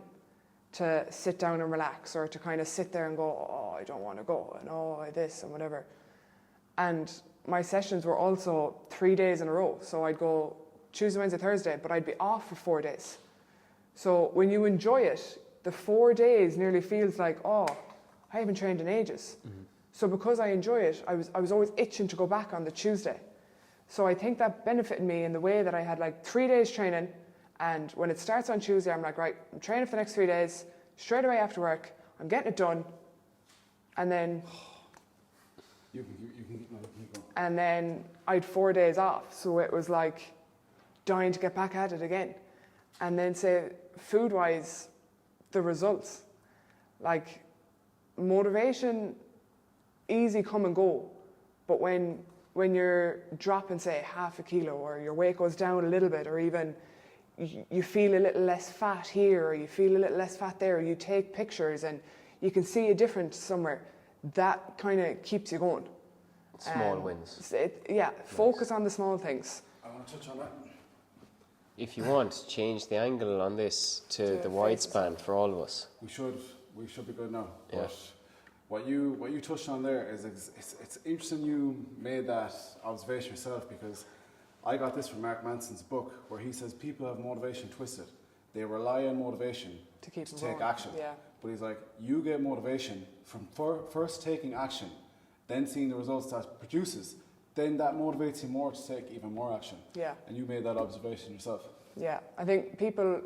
to sit down and relax, or to kind of sit there and go, oh, I don't want to go, and oh, this and whatever. And my sessions were also 3 days in a row. So I'd go Tuesday, Wednesday, Thursday, but I'd be off for 4 days. So when you enjoy it, the 4 days nearly feels like, oh, I haven't trained in ages. So because I enjoy it, I was always itching to go back on the Tuesday. So I think that benefited me in the way that I had like 3 days training, and when it starts on Tuesday, I'm like, right, I'm training for the next 3 days, straight away after work, I'm getting it done, and then You can go. and then I'd 4 days off. So it was like dying to get back at it again. And then say food-wise, the results, like motivation, easy come and go, but when you're dropping say half a kilo, or your weight goes down a little bit, or even you feel a little less fat here, or you feel a little less fat there, or you take pictures and you can see a difference somewhere, that kind of keeps you going. Small wins. Focus on the small things. I want to touch on that. If you want, change the angle on this to the wide span for all of us. We should be good now. Yeah. But what you touched on there is it's interesting you made that observation yourself, because I got this from Mark Manson's book, where he says people have motivation twisted. They rely on motivation To keep to them take going. action. Yeah. But he's like, you get motivation from first taking action, then seeing the results that produces, then that motivates you more to take even more action. Yeah. And you made that observation yourself. Yeah, I think people,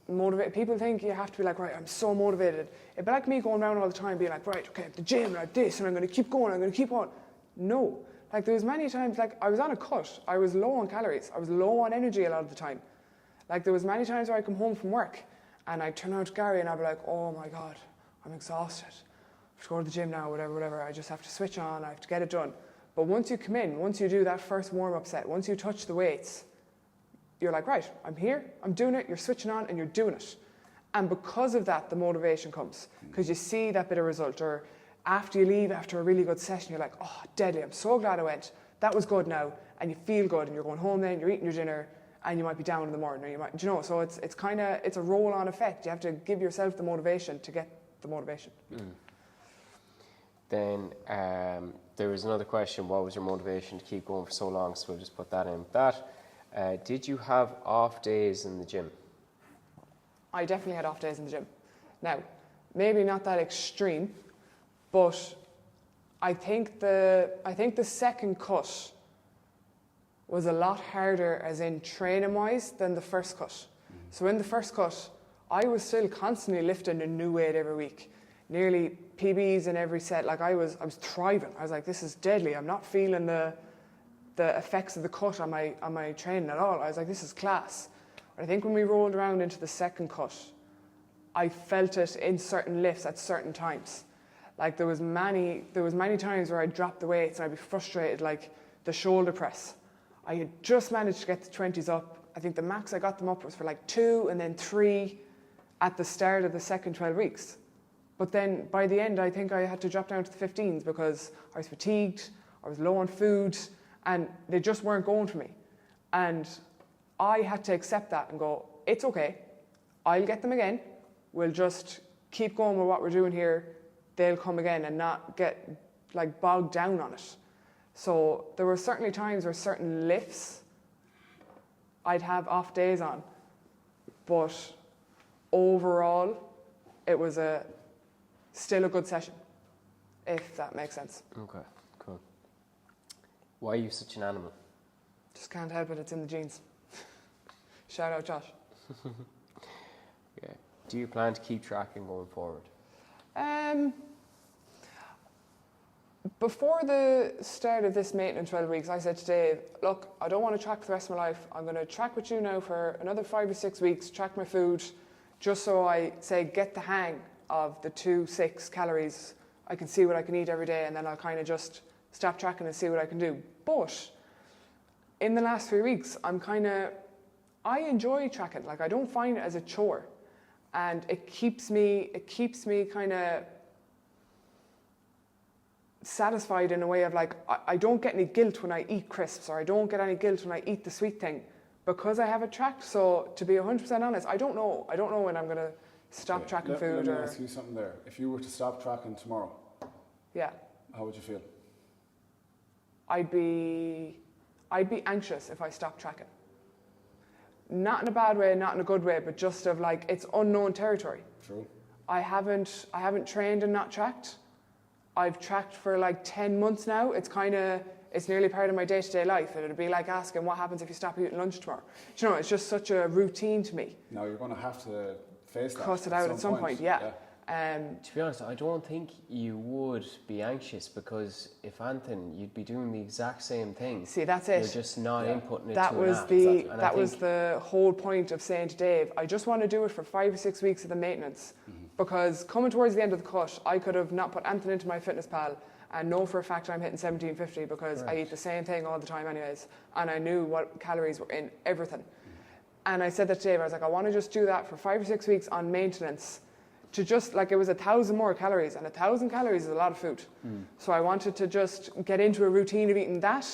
motivate. People think you have to be like, right, I'm so motivated. It'd be like me going around all the time being like, right, okay, at the gym, like this, and I'm going to keep going, I'm going to keep on. No. Like, there was many times, like, I was on a cut. I was low on calories. I was low on energy a lot of the time. Like, there was many times where I'd come home from work and I'd turn out to Gary and I'd be like, oh my God, I'm exhausted. I have to go to the gym now, whatever. I just have to switch on. I have to get it done. But once you come in, once you do that first warm-up set, once you touch the weights, you're like, right, I'm here, I'm doing it, you're switching on and you're doing it. And because of that, the motivation comes, because you see that bit of result. Or after you leave, after a really good session, you're like, oh, deadly, I'm so glad I went. That was good now. And you feel good, and you're going home then, you're eating your dinner, and you might be down in the morning, or you might, so it's kind of, it's a roll-on effect. You have to give yourself the motivation to get the motivation. Then there was another question, what was your motivation to keep going for so long? So we'll just put that in with that. Did you have off days in the gym? I definitely had off days in the gym. Now, maybe not that extreme, but I think the second cut was a lot harder, as in training wise, than the first cut. So in the first cut, I was still constantly lifting a new weight every week, nearly PBs in every set. Like, I was thriving. I was like, this is deadly. I'm not feeling the effects of the cut on my training at all. I was like, this is class. But I think when we rolled around into the second cut, I felt it in certain lifts at certain times. Like, there was many times where I'd drop the weights and I'd be frustrated, like the shoulder press. I had just managed to get the 20s up. I think the max I got them up was for like 2 and then 3 at the start of the second 12 weeks. But then by the end, I think I had to drop down to the 15s because I was fatigued, I was low on food, and they just weren't going for me. And I had to accept that and go, it's okay, I'll get them again. We'll just keep going with what we're doing here. They'll come again, and not get like bogged down on it. So there were certainly times where certain lifts I'd have off days on, but overall it was still a good session, if that makes sense. Okay, cool. Why are you such an animal? Just can't help it, it's in the genes. Shout out Josh. Yeah. Do you plan to keep tracking going forward? Before the start of this maintenance 12 weeks, I said to Dave, look, I don't want to track for the rest of my life. I'm going to track with you now for another 5 or 6 weeks, track my food, just so I get the hang of the 2-6 calories. I can see what I can eat every day, and then I'll kind of just stop tracking and see what I can do. But in the last 3 weeks, I enjoy tracking. Like, I don't find it as a chore, and it keeps me kind of satisfied in a way of like, I don't get any guilt when I eat crisps, or I don't get any guilt when I eat the sweet thing, because I have it tracked. So to be 100% honest, I don't know when I'm going to stop tracking Let food me or ask you something there. If you were to stop tracking tomorrow, yeah, how would you feel? I'd be anxious if I stopped tracking. Not in a bad way, not in a good way, but just of like it's unknown territory. True. I haven't trained and not tracked. I've tracked for like 10 months now. It's nearly part of my day-to-day life. It'd be like asking what happens if you stop eating lunch tomorrow. Do you know, it's just such a routine to me. Now you're going to have to face that. Cuss it out at some point, yeah. To be honest, I don't think you would be anxious because if anything, you'd be doing the exact same thing. See, that's it. You're just not inputting it that to was an app. the And that was the whole point of saying to Dave, I just want to do it for 5 or 6 weeks of the maintenance, because coming towards the end of the cut, I could have not put anything into my fitness pal and know for a fact I'm hitting 1750 because I eat the same thing all the time anyways, and I knew what calories were in everything. And I said that to Dave, I was like, I want to just do that for 5 or 6 weeks on maintenance. To just, like, it was 1,000 more calories, and 1,000 calories is a lot of food. So I wanted to just get into a routine of eating that,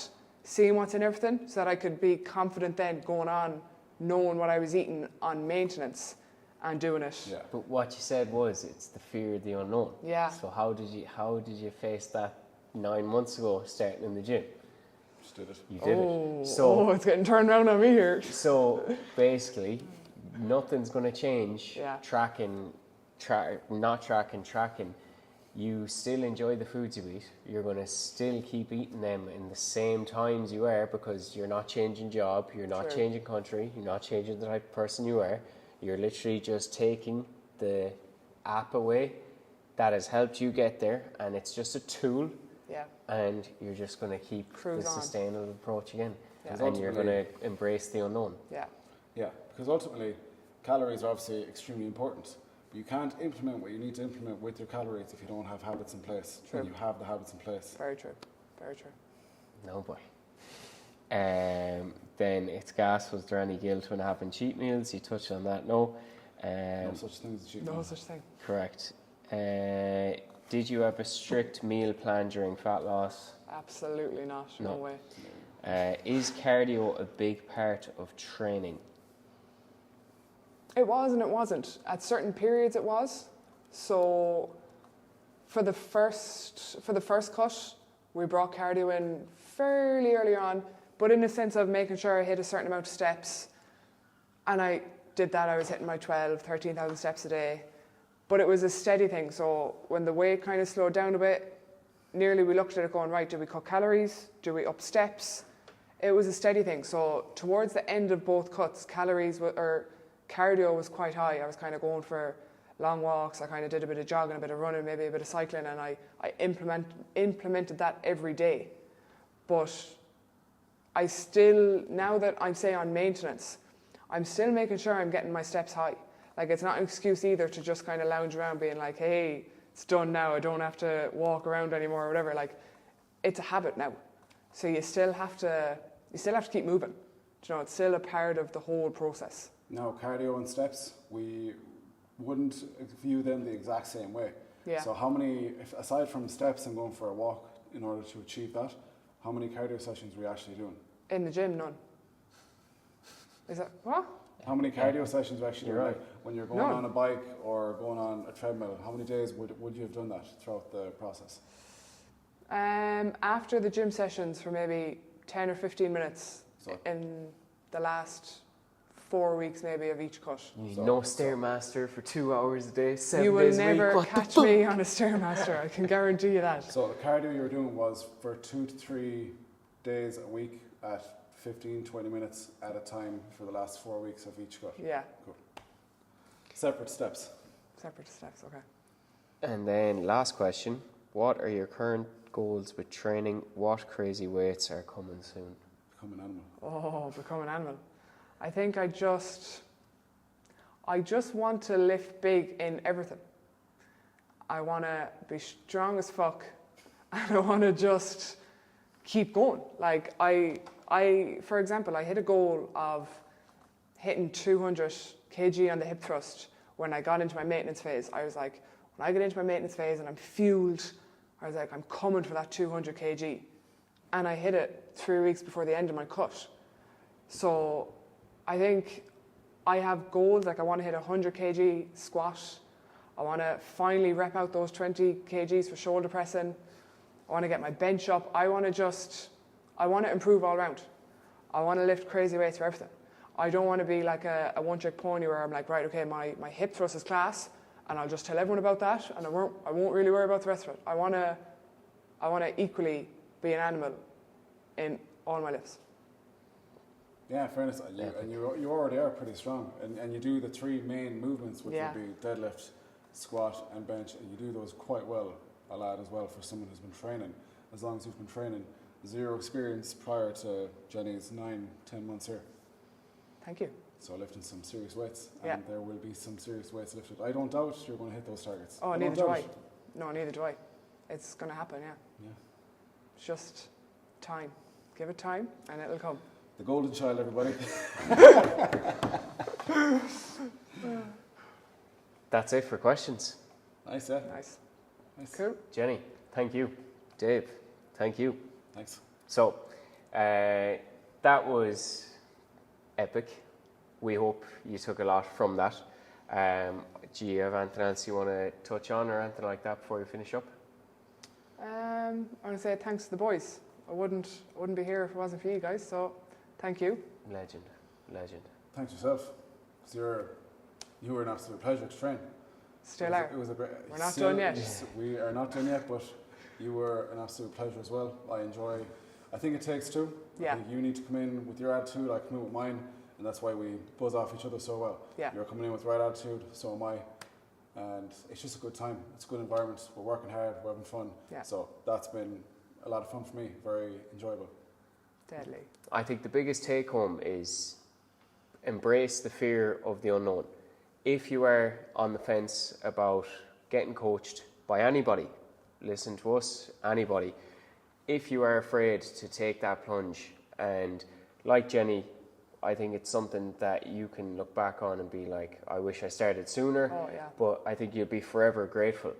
seeing what's in everything, so that I could be confident then going on, knowing what I was eating on maintenance and doing it. Yeah. But what you said was it's the fear of the unknown. Yeah. So how did you face that 9 months ago starting in the gym? Just did it. You did it. So it's getting turned around on me here. So basically, nothing's going to change. Yeah. Not tracking. You still enjoy the foods you eat. You're going to still keep eating them in the same times you are because you're not changing job, you're not True. changing country, you're not changing the type of person you are. You're literally just taking the app away that has helped you get there, and it's just a tool. Yeah. And you're just going to keep Cruise the on. sustainable approach again. Yeah. And you're going to embrace the unknown. Yeah. Yeah, because ultimately, calories are obviously extremely important. But you can't implement what you need to implement with your calories if you don't have habits in place. True. And you have the habits in place. Very true. Very true. No boy. Then it's gas. Was there any guilt when having cheat meals? You touched on that. No. No such thing as a cheat No meal. such thing. Correct. Did you have a strict meal plan during fat loss? Absolutely not. No way. Is cardio a big part of training? It was and it wasn't. At certain periods it was. So for the first cut, we brought cardio in fairly early on, but in the sense of making sure I hit a certain amount of steps. And I did that. I was hitting my 13,000 steps a day. But it was a steady thing. So when the weight kind of slowed down a bit, nearly we looked at it going, right, do we cut calories? Do we up steps? It was a steady thing. So towards the end of both cuts, cardio was quite high. I was kind of going for long walks. I kind of did a bit of jogging, a bit of running, maybe a bit of cycling, and I implemented that every day. But I still, now that I'm, say, on maintenance, I'm still making sure I'm getting my steps high. Like, it's not an excuse either to just kind of lounge around being like, hey, it's done now, I don't have to walk around anymore or whatever. Like, it's a habit now. So you still have to keep moving. You know, it's still a part of the whole process. Now, cardio and steps, we wouldn't view them the exact same way. Yeah. So aside from steps and going for a walk in order to achieve that, how many cardio sessions were you actually doing? In the gym, none. Is that, what? How many cardio sessions were you actually doing? You're Like when you're going None. on a bike or going on a treadmill, how many days would you have done that throughout the process? After the gym sessions for maybe 10 or 15 minutes So- in the last 4 weeks maybe of each cut. No Stairmaster for 2 hours a day, 7 You will days a week. never What the catch fuck? me on a Stairmaster, I can guarantee you that. So the cardio you were doing was for 2 to 3 days a week at 15, 20 minutes at a time for the last 4 weeks of each cut. Yeah, Cool. Separate steps. separate steps, okay. And then last question, what are your current goals with training? What crazy weights are coming soon? Become an animal. Oh, become an animal. I think I just want to lift big in everything. I want to be strong as fuck, and I want to just keep going. Like for example, I hit a goal of hitting 200 kg on the hip thrust when I got into my maintenance phase. I was like, when I get into my maintenance phase and I'm fueled, I was like, I'm coming for that 200 kg. And I hit it 3 weeks before the end of my cut. So I think I have goals, like I want to hit a 100 kg squat. I want to finally rep out those 20 kgs for shoulder pressing. I want to get my bench up. I want to improve all around. I want to lift crazy weights for everything. I don't want to be like a one-trick pony where I'm like, right, okay, my hip thrust is class, and I'll just tell everyone about that, and I won't really worry about the rest of it. I want to equally be an animal in all my lifts. Yeah, fairness. And you already are pretty strong. And you do the three main movements, which would be deadlift, squat, and bench, and you do those quite well, a lad, as well, for someone who's been training. As long as you've been training, zero experience prior to Jenny's 9-10 months here. Thank you. So lifting some serious weights, and there will be some serious weights lifted. I don't doubt you're going to hit those targets. Oh, neither do I. No, neither do I. It's going to happen, Yeah. It's just time. Give it time, and it'll come. The golden child, everybody. That's it for questions. Nice, yeah. Nice. Cool. Jenny, thank you. Dave, thank you. Thanks. So, that was epic. We hope you took a lot from that. Do you have anything else you want to touch on or anything like that before we finish up? I want to say thanks to the boys. I wouldn't be here if it wasn't for you guys, so thank you. Legend. Thanks yourself. 'Cause you were an absolute pleasure to train. Still are. It was a great. We're not done yet. We are not done yet, but you were an absolute pleasure as well. I think it takes two. Yeah. I think you need to come in with your attitude, I come in with mine, and that's why we buzz off each other so well. Yeah. You're coming in with the right attitude, so am I. And it's just a good time. It's a good environment. We're working hard, we're having fun. Yeah. So that's been a lot of fun for me, very enjoyable. Deadly. I think the biggest take home is embrace the fear of the unknown. If you are on the fence about getting coached by anybody, listen to us, anybody. If you are afraid to take that plunge, and like Jenny, I think it's something that you can look back on and be like, I wish I started sooner. Oh, yeah. But I think you'll be forever grateful.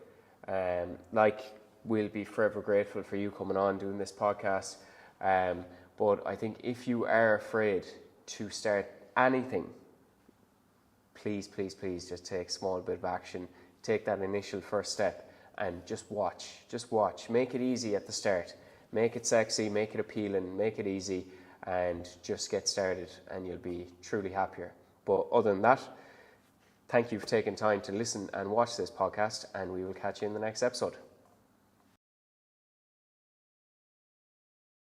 Like we'll be forever grateful for you coming on doing this podcast. But I think if you are afraid to start anything, please just take a small bit of action. Take that initial first step and just watch. Make it easy at the start. Make it sexy, make it appealing, make it easy, and just get started and you'll be truly happier. But other than that, thank you for taking time to listen and watch this podcast, and we will catch you in the next episode.